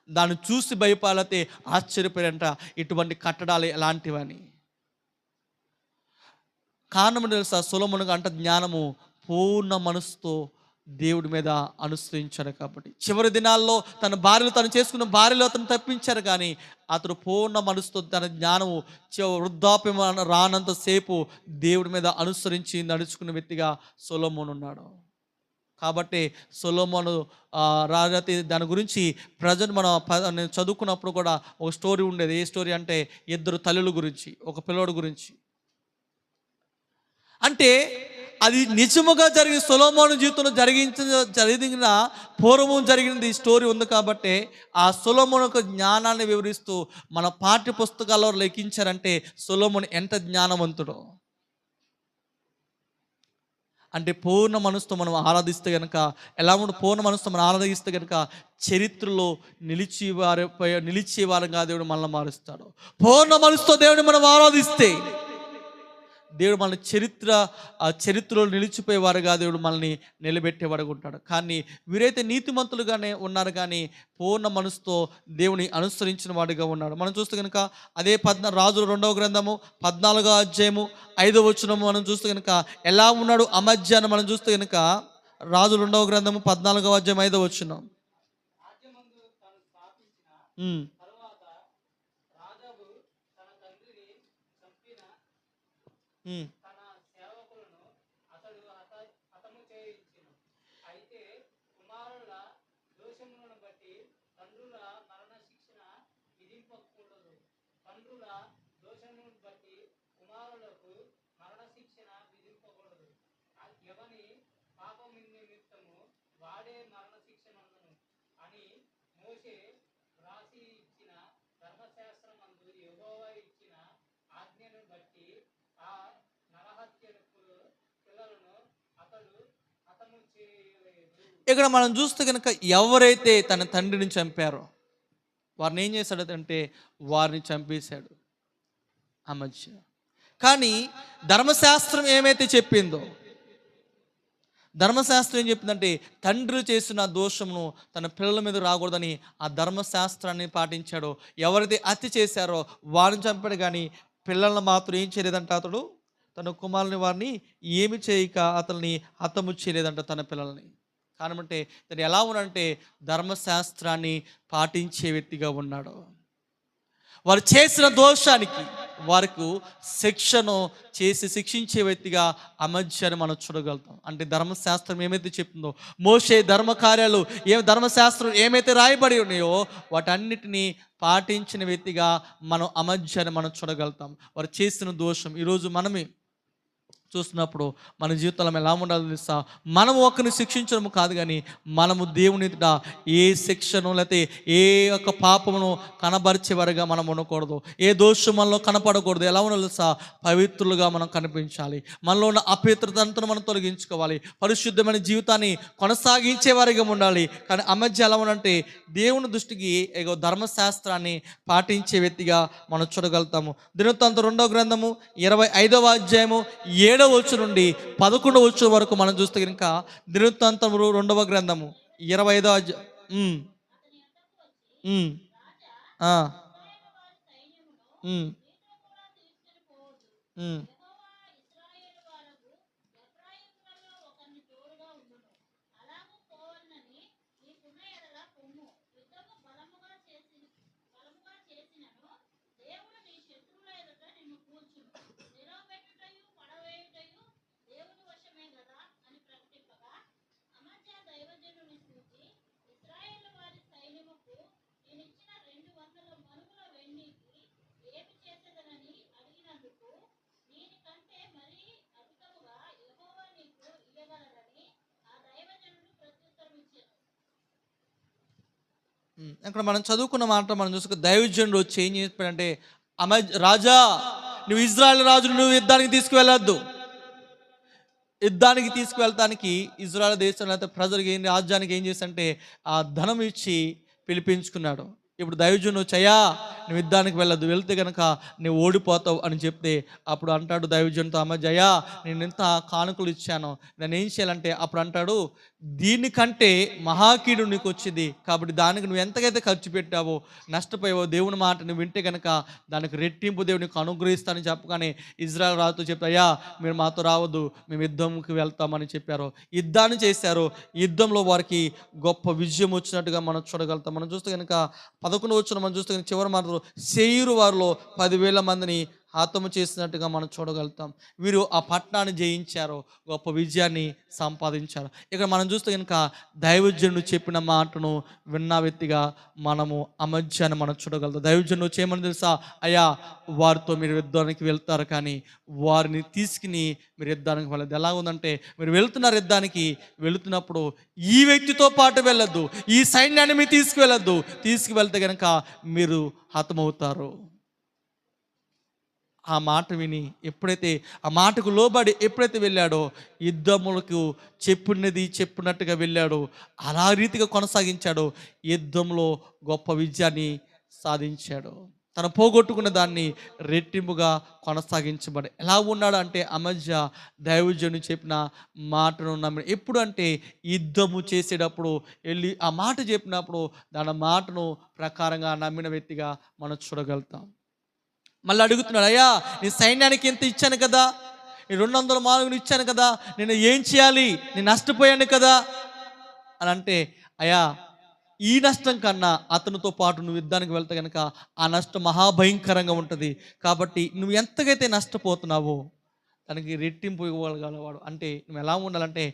దాన్ని చూసి భయపాలతే ఆశ్చర్యపోయాడంట, ఇటువంటి కట్టడాలు ఎలాంటివని. కారణం తెలుసా? సొలొమోనుకు అంట జ్ఞానము పూర్ణ మనసుతో దేవుడి మీద అనుసరించాడు కాబట్టి. చివరి దినాల్లో తన భార్యలు తను చేసుకున్న భార్యలు అతను తప్పించారు, కానీ అతడు పూర్ణ మనసుతో తన జ్ఞానము వృద్ధాప్యం రానంతసేపు దేవుడి మీద అనుసరించి నడుచుకున్న వ్యక్తిగా సొలొమోను ఉన్నాడు. కాబట్టి సొలొమోను రాజతి దాని గురించి ప్రజెంట్ నేను చదువుకున్నప్పుడు కూడా ఒక స్టోరీ ఉండేది. ఏ స్టోరీ అంటే 2 తల్లుల గురించి, ఒక పిల్లోడు గురించి. అంటే అది నిజముగా జరిగిన సొలొమోను జీవితంలో జరిగిన పూర్వము జరిగినది ఈ స్టోరీ ఉంది. కాబట్టి ఆ సొలొమోను యొక్క జ్ఞానాన్ని వివరిస్తూ మన పాఠ్య పుస్తకాల్లో లెక్కించారంటే సొలొమోను ఎంత జ్ఞానవంతుడో. అంటే పూర్ణ మనసుతో మనం ఆరాధిస్తే కనుక ఎలా ఉంటే, పూర్ణ మనసుతో మనం ఆరాధిస్తే కనుక చరిత్రలో నిలిచేవారంగా దేవుడు మనల్ని మారుస్తాడు. పూర్ణ మనసుతో దేవుడిని మనం ఆరాధిస్తే దేవుడు మన చరిత్రలో నిలిచిపోయేవారుగా దేవుడు మనల్ని నిలబెట్టేవాడుగా ఉంటాడు. కానీ వీరైతే నీతిమంతులుగానే ఉన్నారు, కానీ పూర్ణ మనసుతో దేవుని అనుసరించిన వాడిగా ఉన్నాడు. మనం చూస్తే కనుక అదే రాజుల 2వ గ్రంథము 14వ అధ్యాయము 5వ వచనము మనం చూస్తే కనుక ఎలా ఉన్నాడు అమధ్య అని మనం చూస్తే కనుక రాజుల 2వ గ్రంథము 14వ అధ్యాయం 5వ వచనం. తన సేవకులను అతడు హతము చేయించెను. అయితే కుమారుల దోషములను బట్టి తండ్రుల మరణ శిక్షణ విధింపకూడదు. తండ్రుల దోషములను బట్టి కుమారులకు మరణ శిక్షణ విధింపకూడదు. ఎవని పాపం నిమిత్తము వాడే మరణ శిక్ష నందును అని మోషే రాసి ఇచ్చిన ధర్మశాస్త్రమందు యెహోవా ఇచ్చిన ఆజ్ఞను బట్టి ఆ నరహత్యను పిల్లలను అతడు హతము చేయలేదు. ఇక్కడ మనం చూస్తే కనుక ఎవరైతే తన తండ్రిని చంపారో వారిని ఏం చేశాడంటే వారిని చంపేశాడు అమధ్య. కానీ ధర్మశాస్త్రం ఏమైతే చెప్పిందో, ధర్మశాస్త్రం ఏం చెప్పిందంటే తండ్రి చేసిన దోషమును తన పిల్లల మీద రాకూడదని ఆ ధర్మశాస్త్రాన్ని పాటించాడు. ఎవరైతే హత్య చేశారో వారిని చంపాడు, కానీ పిల్లలను మాత్రం ఏం చేయలేదంట. అతడు తన కుమారుని వారిని ఏమి చేయక అతన్ని హతము చేయలేదంట తన పిల్లల్ని. కారణం అంటే తను ఎలా ఉన్నాడంటే ధర్మశాస్త్రాన్ని పాటించే వ్యక్తిగా ఉన్నాడు. వారు చేసిన దోషానికి వారికి శిక్షను చేసి శిక్షించే వ్యక్తిగా అమధ్యాన్ని మనం చూడగలుగుతాం. అంటే ధర్మశాస్త్రం ఏమైతే చెప్తుందో, మోషే ధర్మకార్యాలు ధర్మశాస్త్రం ఏమైతే రాయబడి ఉన్నాయో వాటన్నిటినీ పాటించిన వ్యక్తిగా మనం అమధ్యాన్ని మనం చూడగలుగుతాం. వారు చేసిన దోషం ఈరోజు మనమే చూస్తున్నప్పుడు మన జీవితంలో ఎలా ఉండాలో తెలుసా? మనము ఒకరిని శిక్షించడం కాదు, కానీ మనము దేవుని ఏ శిక్షను లేకపోతే ఏ యొక్క పాపమును కనబరిచేవారుగా మనం ఉండకూడదు. ఏ దోషం మనలో కనపడకూడదు. ఎలా ఉండాలి తెలుసా? పవిత్రులుగా మనం కనిపించాలి. మనలో ఉన్న అపవిత్రతను మనం తొలగించుకోవాలి. పరిశుద్ధమైన జీవితాన్ని కొనసాగించే వారిగా ఉండాలి. కానీ అమధ్య ఎలా ఉండంటే దేవుని దృష్టికి ధర్మశాస్త్రాన్ని పాటించే వ్యక్తిగా మనం చూడగలుగుతాము. దినవృత్తాంతం 2వ గ్రంథము 25వ అధ్యాయము 7వ వచనం నుండి 11వ వచనం వరకు మనం చూస్తే కనుక దినవృత్తాంతం 2వ గ్రంథము 25వ అధ్యాయం అక్కడ మనం చదువుకున్న మాట మనం చూసుకుని దైవజనుడు వచ్చి ఏం చెప్పాడంటే, రాజా నువ్వు ఇజ్రాయెల్ రాజును నువ్వు యుద్ధానికి తీసుకువెళ్ళొద్దు. యుద్ధానికి తీసుకువెళ్తానికి ఇజ్రాయెల్ దేశంలో అయితే ప్రజలకు ఏం రాజ్యానికి ఏం చేశాడంటే ఆ ధనం ఇచ్చి పిలిపించుకున్నాడు. ఇప్పుడు దైవజనుడు చయ్యా నువ్వు యుద్ధానికి వెళ్ళొద్దు, వెళ్తే కనుక నువ్వు ఓడిపోతావు అని చెప్తే అప్పుడు అంటాడు దైవజనుతో, అమ్మ జయా నేను ఇంత కానుకలు ఇచ్చాను, నేను ఏం చేయాలంటే అప్పుడు అంటాడు దీనికంటే మహాకీడు నీకు వచ్చింది, కాబట్టి దానికి నువ్వు ఎంతకైతే ఖర్చు పెట్టావో నష్టపోయావో దేవుని మాట నువ్వు వింటే కనుక దానికి రెట్టింపు దేవుడు నీకు అనుగ్రహిస్తానని చెప్పగానే ఇజ్రాయెల్ రాజుతో చెప్తే అయ్యా మీరు మాతో రావద్దు, మేము యుద్ధంకి వెళ్తామని చెప్పారు. యుద్ధాన్ని చేశారు. యుద్ధంలో వారికి గొప్ప విజయం వచ్చినట్టుగా మనం చూడగలుగుతాం. మనం చూస్తే కనుక 11 వచ్చిన మనం చూస్తే కనుక చివరి మాటలో శేయూరు వారిలో 10,000 మందిని హతము చేసినట్టుగా మనం చూడగలుగుతాం. వీరు ఆ పట్టణాన్ని జయించారు, గొప్ప విజయాన్ని సంపాదించారు. ఇక్కడ మనం చూస్తే కనుక దైవజనుడు చెప్పిన మాటను విన్న వ్యక్తిగా మనము అమధ్యాన్ని మనం చూడగలుగుతాం. దైవజనుడు చేయమని తెలుసా, అయ్యా వారితో మీరు యుద్ధానికి వెళ్తారు కానీ వారిని తీసుకుని మీరు యుద్ధానికి వెళ్ళదు. ఎలా ఉందంటే మీరు వెళ్తున్నారు యుద్ధానికి, వెళుతున్నప్పుడు ఈ వ్యక్తితో పాటు వెళ్ళొద్దు, ఈ సైన్యాన్ని మీరు తీసుకువెళ్ళొద్దు, తీసుకువెళ్తే కనుక మీరు హతమవుతారు. ఆ మాట విని ఎప్పుడైతే ఆ మాటకు లోబడి ఎప్పుడైతే వెళ్ళాడో యుద్ధములకు చెప్పినట్టుగా వెళ్ళాడో అలా రీతిగా కొనసాగించాడో యుద్ధంలో గొప్ప విజయాన్ని సాధించాడు. తను పోగొట్టుకున్న దాన్ని రెట్టింపుగా కొనసాగించబడి ఎలా ఉన్నాడు అంటే అమధ్య దైవజనుడు చెప్పిన మాటను నమ్మి ఎప్పుడు అంటే యుద్ధము చేసేటప్పుడు వెళ్ళి ఆ మాట చెప్పినప్పుడు దాని మాటను ప్రకారంగా నమ్మిన వ్యక్తిగా మనం చూడగలుగుతాం. మళ్ళీ అడుగుతున్నాడు, అయ్యా నీ సైన్యానికి ఎంత ఇచ్చాను కదా, నీ 200 మానుగులు ఇచ్చాను కదా, నేను ఏం చేయాలి, నేను నష్టపోయాను కదా అని అంటే, అయ్యా ఈ నష్టం కన్నా అతనితో పాటు నువ్వు యుద్ధానికి వెళ్తే కనుక ఆ నష్టం మహాభయంకరంగా ఉంటుంది, కాబట్టి నువ్వు ఎంతకైతే నష్టపోతున్నావో దానికి రెట్టింపు ఇవ్వగలవాడు. అంటే నువ్వు ఎలా ఉండాలంటే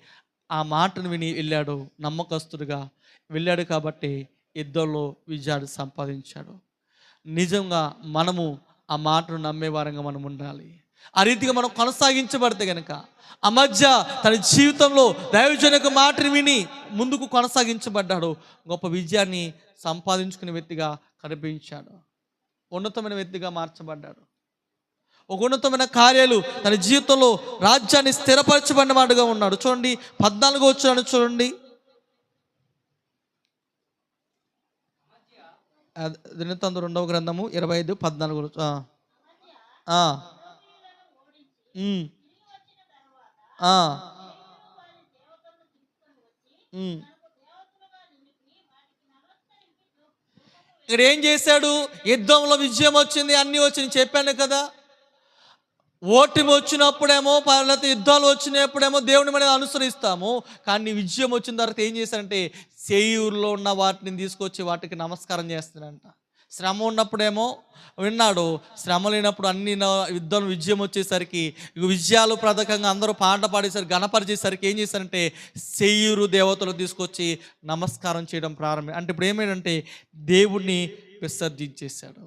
ఆ మాటను విని వెళ్ళాడు, నమ్మకస్తుడుగా వెళ్ళాడు కాబట్టి యుద్ధంలో విజయాన్ని సంపాదించాడు. నిజంగా మనము ఆ మాటను నమ్మే వారంగా మనం ఉండాలి. ఆ రీతిగా మనం కొనసాగించబడితే కనుక అమధ్య తన జీవితంలో దైవజనుని మాటను విని ముందుకు కొనసాగించబడ్డాడు, గొప్ప విజయాన్ని సంపాదించుకునే వ్యక్తిగా కనిపించాడు, ఉన్నతమైన వ్యక్తిగా మార్చబడ్డాడు. ఒక ఉన్నతమైన కార్యాలు తన జీవితంలో రాజ్యాన్ని స్థిరపరచబడిన వాడుగా ఉన్నాడు. చూడండి 14 వచ్చాను చూడండి, దినవృత్తాంతం 2వ గ్రంథము 25:14. ఇక్కడ ఏం చేశాడు, యుద్ధంలో విజయం వచ్చింది, అన్నీ వచ్చింది చెప్పాను కదా. ఓటమి వచ్చినప్పుడేమో లేకపోతే యుద్ధాలు వచ్చినప్పుడేమో దేవుని మనం అనుసరిస్తాము, కానీ విజయం వచ్చిన తర్వాత ఏం చేశారంటే శేయూరులో ఉన్న వాటిని తీసుకొచ్చి వాటికి నమస్కారం చేస్తాడంట. శ్రమ ఉన్నప్పుడేమో విన్నాడు, శ్రమ లేనప్పుడు అన్ని యుద్ధం విజయం వచ్చేసరికి విజయాలు ప్రదకంగా అందరూ పాట పాడేసరికి గణపరిచేసరికి ఏం చేశారంటే శేయూరు దేవతలు తీసుకొచ్చి నమస్కారం చేయడం అంటే ఇప్పుడు ఏమైందంటే దేవుణ్ణి విసర్జించేశాడు.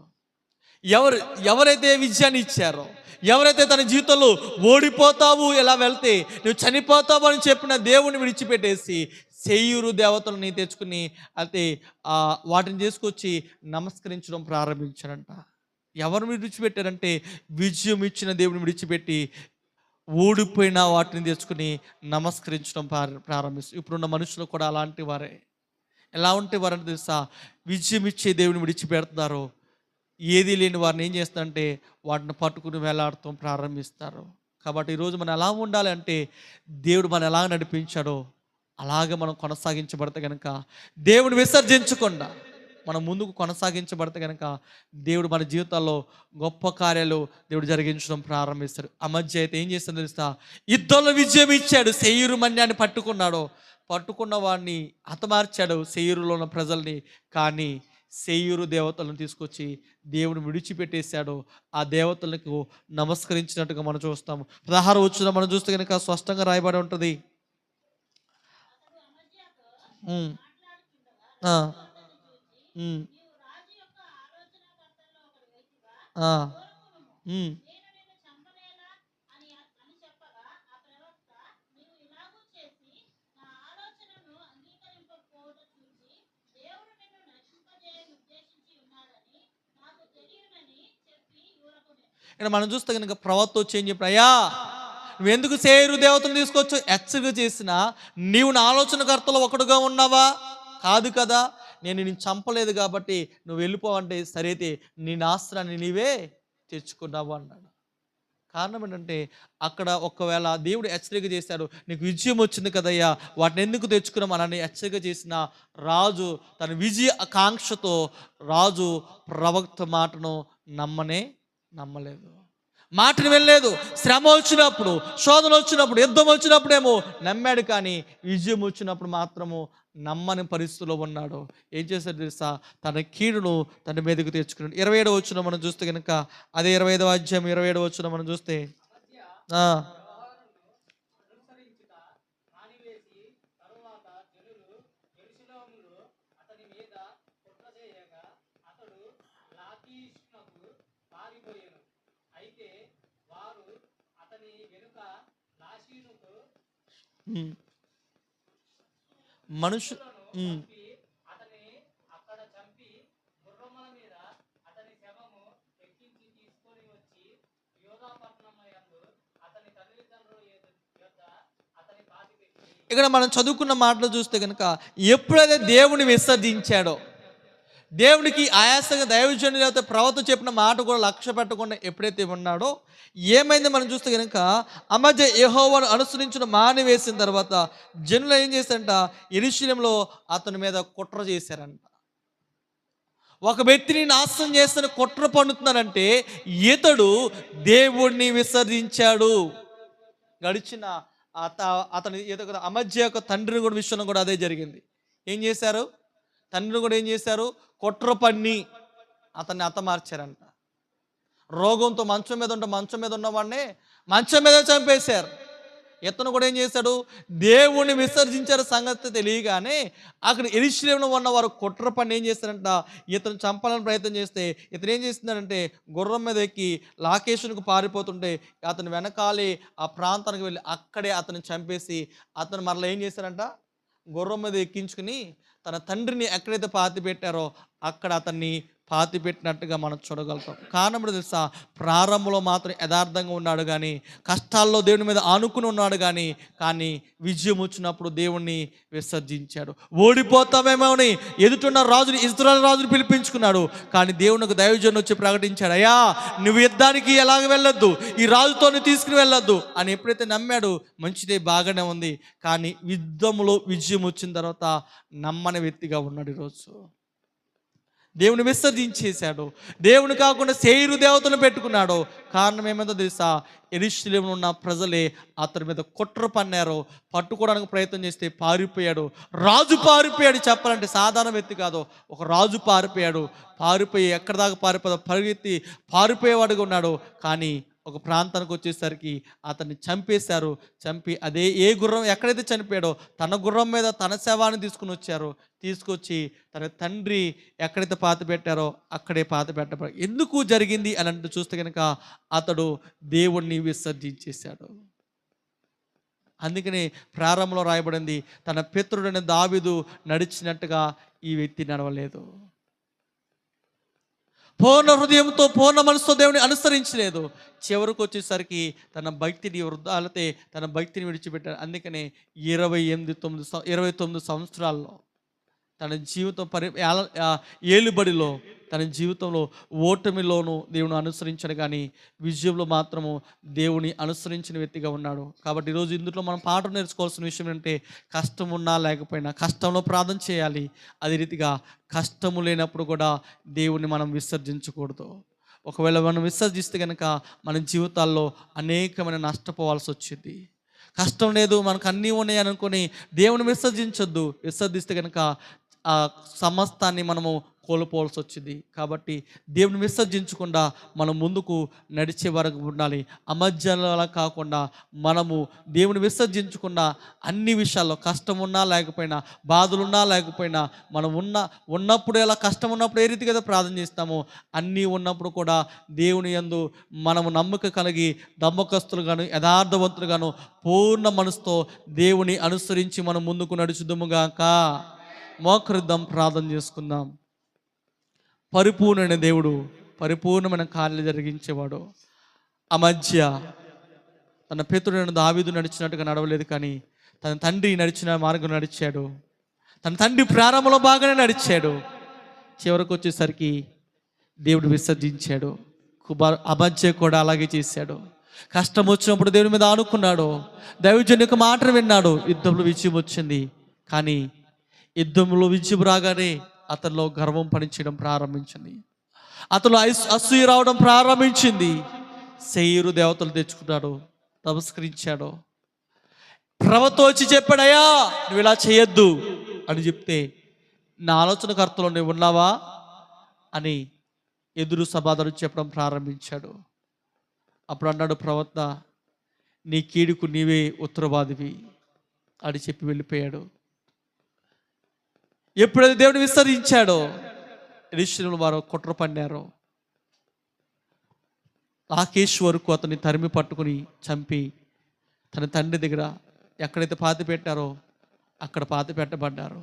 ఎవరైతే విజయాన్ని ఇచ్చారో, ఎవరైతే తన జీవితంలో ఓడిపోతావు ఎలా వెళ్తే నువ్వు చనిపోతావు అని చెప్పిన దేవుని విడిచిపెట్టేసి శేయూరు దేవతలని తెచ్చుకుని అయితే వాటిని తీసుకొచ్చి నమస్కరించడం ప్రారంభించారంట. ఎవరు విడిచిపెట్టారంటే విజయం ఇచ్చిన దేవుని విడిచిపెట్టి ఓడిపోయిన వాటిని తెచ్చుకుని నమస్కరించడం ప్రారంభిస్తారు. ఇప్పుడున్న మనుషులు కూడా అలాంటి వారే. ఎలా ఉంటే వారంటే తెలుసా, విజయం ఇచ్చే దేవుని విడిచిపెడుతున్నారు, ఏది లేని వారిని ఏం చేస్తారంటే వాటిని పట్టుకుని వేలాడటం ప్రారంభిస్తారు. కాబట్టి ఈరోజు మనం ఎలా ఉండాలి అంటే దేవుడు మనం ఎలా నడిపించాడో అలాగే మనం కొనసాగించబడితే కనుక, దేవుని విసర్జించకుండా మనం ముందుకు కొనసాగించబడితే కనుక దేవుడు మన జీవితాల్లో గొప్ప కార్యాలు దేవుడు జరిగించడం ప్రారంభిస్తాడు. ఆ మధ్య అయితే ఏం చేస్తాడో తెలుసా, యుద్ధంలో విజయం ఇచ్చాడు, శేయూరు మన్యాన్ని పట్టుకున్న వాడిని హతమార్చాడు శేయూరులో ఉన్న ప్రజల్ని. కానీ శేయూరు దేవతలను తీసుకొచ్చి దేవుని విడిచిపెట్టేశాడు, ఆ దేవతలకు నమస్కరించినట్టుగా మనం చూస్తాము. 16 వచ్చిన మనం చూస్తే కనుక స్పష్టంగా రాయబడి ఉంటుంది. ఇక్కడ మనం చూస్తే కనుక ప్రవక్త వచ్చి ఏం చెప్పాడు, అయ్యా నువ్వెందుకు సేరు దేవతను తీసుకొచ్చు, హెచ్చరిక చేసినా నీవు నా ఆలోచనకర్తలో ఒకడుగా ఉన్నావా? కాదు కదా, నేను నిన్ను చంపలేదు కాబట్టి నువ్వు వెళ్ళిపోవంటే, సరే అయితే నీ నాస్త్రాన్ని నీవే తెచ్చుకున్నావు అన్నాడు. కారణం ఏంటంటే అక్కడ ఒకవేళ దేవుడు హెచ్చరిక చేశాడు, నీకు విజయం వచ్చింది కదయ్యా, వాటిని ఎందుకు తెచ్చుకున్నాం అని హెచ్చరిక చేసిన రాజు తన విజయ ఆకాంక్షతో రాజు ప్రవక్త మాటను నమ్మలేదు, మాటను వెళ్ళలేదు. శ్రమ వచ్చినప్పుడు, శోధన వచ్చినప్పుడు, యుద్ధం వచ్చినప్పుడేమో నమ్మాడు, కానీ విజయం వచ్చినప్పుడు మాత్రము నమ్మని పరిస్థితిలో ఉన్నాడు. ఏం చేశాడు తెలుసా, తన కీడును తన మీదకు తెచ్చుకున్నాడు. 27వ వచనం మనం చూస్తే కనుక, అదే 25వ అధ్యాయం 27వ వచనం మనం చూస్తే అనుసరించుట మానివేసి తరువాత జనులు యెరూషలేములో అతని మీద కుట్ర చేయగా అతడు లాకీషునకు పారిపోయెను. అయితే వారు అతని వెనుక లాకీషునకు చంపి అతని అక్కడ చంపి గుర్రముల మీద అతని శవము ఎక్కించి తీసుకొని వచ్చి యోధా పట్టణమందు అతని తల్లిదండ్రుల యొద్ద అతని పాతిపెట్టి. ఇక్కడ మనం చదువుకున్న మాటలు చూస్తే కనుక, ఎప్పుడైతే దేవుని విసర్జించాడో, దేవునికి ఆయాసంగా దైవజనుడు లేకపోతే ప్రవక్త చెప్పిన మాట కూడా లక్ష్య పెట్టకుండా ఎప్పుడైతే ఉన్నాడో, ఏమైంది మనం చూస్తే కనుక, అమధ్య యెహోవాను అనుసరించిన మానివేసిన తర్వాత జనులు ఏం చేశారంట, యెరూషలేములో అతని మీద కుట్ర చేశారంట. ఒక వ్యక్తిని నాశనం చేస్తున్న కుట్ర పన్నుతున్నారంటే ఇతడు దేవుణ్ణి విసర్జించాడు. గడిచిన అతని అమధ్య యొక్క తండ్రిని కూడా విషయంలో కూడా అదే జరిగింది. ఏం చేశారు, తండ్రిని కూడా ఏం చేశారు, కుట్ర పన్ని అతన్ని హతమార్చారంట. రోగంతో మంచం మీద ఉన్నవాడినే మంచం మీద చంపేశారు. ఇతను కూడా ఏం చేశాడు, దేవుణ్ణి విసర్జించారు సంగతి తెలియగానే అక్కడ యెరూషలేములో ఉన్న వారు కుట్ర పని ఏం చేస్తారంట, ఇతను చంపాలని ప్రయత్నం చేస్తే ఇతను ఏం చేస్తున్నాడంటే గుర్రం మీద ఎక్కి లాకేషునికి పారిపోతుంటే అతను వెనకాలే ఆ ప్రాంతానికి వెళ్ళి అక్కడే అతను చంపేసి అతను మరలా ఏం చేశారంట, గుర్రం మీద ఎక్కించుకుని తన తండ్రిని ఎక్కడైతే పాతి పెట్టారో అక్కడ అతన్ని పాతి పెట్టినట్టుగా మనం చూడగలుగుతాం. కారణం తెలుసా, ప్రారంభంలో మాత్రం యథార్థంగా ఉన్నాడు, కానీ కష్టాల్లో దేవుని మీద ఆనుకుని ఉన్నాడు, కానీ విజయం వచ్చినప్పుడు దేవుణ్ణి విసర్జించాడు. ఓడిపోతామేమో అని ఎదుటిన్న రాజుని, ఇశ్రాయేలు రాజుని పిలిపించుకున్నాడు, కానీ దేవునికి దైవజనుడు వచ్చి ప్రకటించాడు, అయ్యా నువ్వు యుద్ధానికి ఎలాగ వెళ్ళొద్దు, ఈ రాజుతో తీసుకుని వెళ్ళొద్దు అని ఎప్పుడైతే నమ్మాడు, మంచిదే బాగానే ఉంది. కానీ యుద్ధంలో విజయం వచ్చిన తర్వాత నమ్మని వ్యక్తిగా ఉన్నాడు. ఈరోజు దేవుని విసర్జించేశాడు, దేవుని కాకుండా సేరు దేవతను పెట్టుకున్నాడు. కారణం ఏమైందో తెలుసా, యెరూషలేములో ఉన్న ప్రజలే అతని మీద కుట్ర పన్నారు, పట్టుకోవడానికి ప్రయత్నం చేస్తే పారిపోయాడు. రాజు పారిపోయాడు, చెప్పాలంటే సాధారణ వ్యక్తి కాదు, ఒక రాజు పారిపోయి ఎక్కడ దాకా పరిగెత్తి పారిపోయేవాడుగా ఉన్నాడు. కానీ ఒక ప్రాంతానికి వచ్చేసరికి అతన్ని చంపేశారు. చంపి అదే ఏ గుర్రం ఎక్కడైతే చనిపోయాడో తన గుర్రం మీద తన శవాన్ని తీసుకొచ్చి తన తండ్రి ఎక్కడైతే పాతి పెట్టారో అక్కడే పాతి పెట్టబడి. ఎందుకు జరిగింది అని అంటే చూస్తే కనుక అతడు దేవుణ్ణి విసర్జించేశాడు. అందుకని ప్రారంభంలో రాయబడింది, తన పితరుడైన దావీదు నడిచినట్టుగా ఈ వ్యక్తి నడవలేదు. పూర్ణ హృదయంతో పూర్ణ మనసుతో దేవుని అనుసరించలేదు. చివరికి వచ్చేసరికి తన భక్తిని వృద్ధాలతే తన భక్తిని విడిచిపెట్టారు. అందుకనే 29 సంవత్సరాల్లో తన జీవితం ఏలుబడిలో తన జీవితంలో ఓటమిలోనూ దేవుని అనుసరించాడు, కానీ విజయంలో మాత్రము దేవుని అనుసరించిన వ్యక్తిగా ఉన్నాడు. కాబట్టి ఈరోజు ఇందులో మనం పాఠం నేర్చుకోవాల్సిన విషయం ఏంటంటే, కష్టం ఉన్నా లేకపోయినా కష్టంలో ప్రార్థన చేయాలి. అదే రీతిగా కష్టము లేనప్పుడు కూడా దేవుని మనం విసర్జించకూడదు. ఒకవేళ మనం విసర్జిస్తే కనుక మన జీవితాల్లో అనేకమైన నష్టపోవాల్సి వచ్చింది. కష్టం లేదు, మనకు అన్నీ ఉన్నాయి అనుకొని దేవుని విసర్జించొద్దు. విసర్జిస్తే కనుక ఆ సమస్తాన్ని మనము కోల్పోవాల్సి వచ్చింది. కాబట్టి దేవుని విసర్జించకుండా మనం ముందుకు నడిచే వరకు ఉండాలి. అమధ్యాల కాకుండా మనము దేవుని విసర్జించకుండా అన్ని విషయాల్లో కష్టం ఉన్నా లేకపోయినా, బాధలున్నా లేకపోయినా, మనం ఉన్నప్పుడు ఎలా కష్టం ఉన్నప్పుడు ఏ రీతిగా ప్రార్థన చేస్తామో అన్నీ ఉన్నప్పుడు కూడా దేవుని యందు మనము నమ్మక కలిగి నమ్మకస్తులుగాను యథార్థవంతులుగాను పూర్ణ మనసుతో దేవుని అనుసరించి మనం ముందుకు నడుచుదుముగాక. మోకరిద్దాం, ప్రార్థన చేసుకుందాం. పరిపూర్ణమైన దేవుడు, పరిపూర్ణమైన కార్యాలు జరిగించేవాడు, అమధ్య తన పితరుడైన దావీదు నడిచినట్టుగా నడవలేదు, కానీ తన తండ్రి నడిచిన మార్గం నడిచాడు. తన తండ్రి ప్రారంభంలో బాగానే నడిచాడు. చివరికి వచ్చేసరికి దేవుడు విసర్జించాడు. అమధ్య కూడా అలాగే చేశాడు. కష్టం వచ్చినప్పుడు దేవుని మీద ఆనుకున్నాడు. దైవజనుని యొక్క మాటను విన్నాడు. యుద్ధంలో విజయం వచ్చింది. కానీ యుద్ధంలో విజయం రాగానే అతనిలో గర్వం పనిచేయడం ప్రారంభించింది. అతను అసూయ రావడం ప్రారంభించింది. శేయరు దేవతలు తెచ్చుకున్నాడు, నమస్కరించాడు. ప్రవక్త వచ్చి చెప్పాడు, అయ్యా నువ్వు ఇలా చేయొద్దు అని చెప్తే, నా ఆలోచనకర్తలో నువ్వు ఉన్నావా అని ఎదురు సమాధానం చెప్పడం ప్రారంభించాడు. అప్పుడు అన్నాడు ప్రవక్త, నీ కీడుకు నీవే ఉత్తరవాదివి అని చెప్పి వెళ్ళిపోయాడు. ఎప్పుడైతే దేవుని విస్తరించాడో ఇశ్రాయేలు వారు కుట్ర పన్నారు. ఆకేష్ వరకు అతన్ని తరిమి పట్టుకుని చంపి తన తండ్రి దగ్గర ఎక్కడైతే పాతి పెట్టారో అక్కడ పాతి పెట్టబడ్డారు.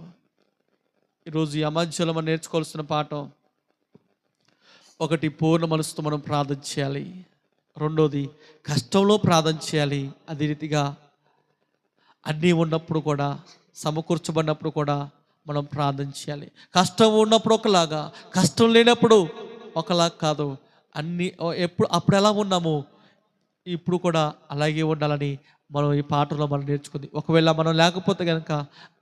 ఈరోజు ఈ అమధ్యలో మనం నేర్చుకోవాల్సిన పాఠం ఒకటి, పూర్ణ మనసుతో మనం ప్రార్థన చేయాలి. రెండోది, కష్టంలో ప్రార్థన చేయాలి. అదే రీతిగా అన్నీ ఉన్నప్పుడు కూడా, సమకూర్చబడినప్పుడు కూడా మనం ప్రార్థన చేయాలి. కష్టం ఉన్నప్పుడు ఒకలాగా, కష్టం లేనప్పుడు ఒకలాగా కాదు. అప్పుడు ఎలా ఉన్నాము ఇప్పుడు కూడా అలాగే ఉండాలని మనం ఈ పాటలో మనం నేర్చుకుంది. ఒకవేళ మనం లేకపోతే కనుక,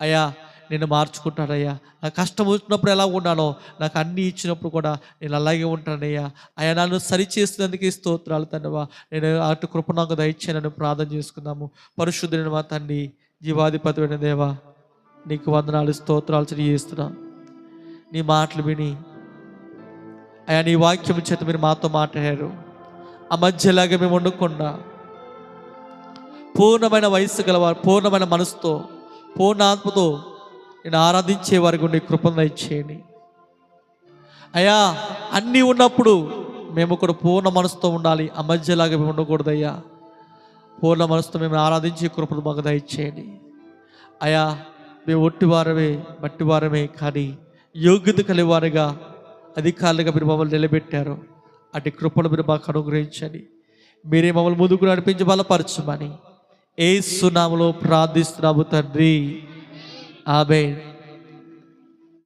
అయ్యా నేను మార్చుకుంటానయ్యా, నాకు కష్టం వచ్చినప్పుడు ఎలా ఉన్నానో నాకు అన్నీ ఇచ్చినప్పుడు కూడా నేను అలాగే ఉంటానయ్యా, అయ్యా నన్ను సరిచేసినందుకు స్తోత్రాలు తండ్రివా, నేను అటు కృప నాకు దయచేయనని ప్రార్థన చేసుకుందాము. పరిశుద్ధుడైన మా తండ్రి, జీవాధిపతివైన దేవా, నీకు వందనాలు, స్తోత్రాలు తెలియజేస్తున్నా. నీ మాటలు విని అయ్యా నీ వాక్యం చేత మీరు మాతో మాట్లాడారు. ఆ మధ్యలాగా మేము ఉండకుండా పూర్ణమైన వయస్సు గలవారు, పూర్ణమైన మనసుతో, పూర్ణ ఆత్మతో నేను ఆరాధించే వారికి ఉండే కృపను దయచేయండి అయ్యా. అన్నీ ఉన్నప్పుడు మేము కూడా పూర్ణ మనసుతో ఉండాలి. ఆ మధ్యలాగా మేము ఉండకూడదయ్యా. పూర్ణ మనసుతో మేము ఆరాధించే కృపను మాకు దయచేయండి అయ్యా. మేము ఒట్టివారమే, మట్టివారమే, కానీ యోగ్యత కలివారుగా, అధికారులుగా మీరు మమ్మల్ని నిలబెట్టారు. అటు కృపను మీరు మాకు అనుగ్రహించండి. మీరే మమ్మల్ని ముందుకు నడిపించి బలపరచమని యేసు నామములో ప్రార్థిస్తున్నాము తండ్రి. ఆమేన్.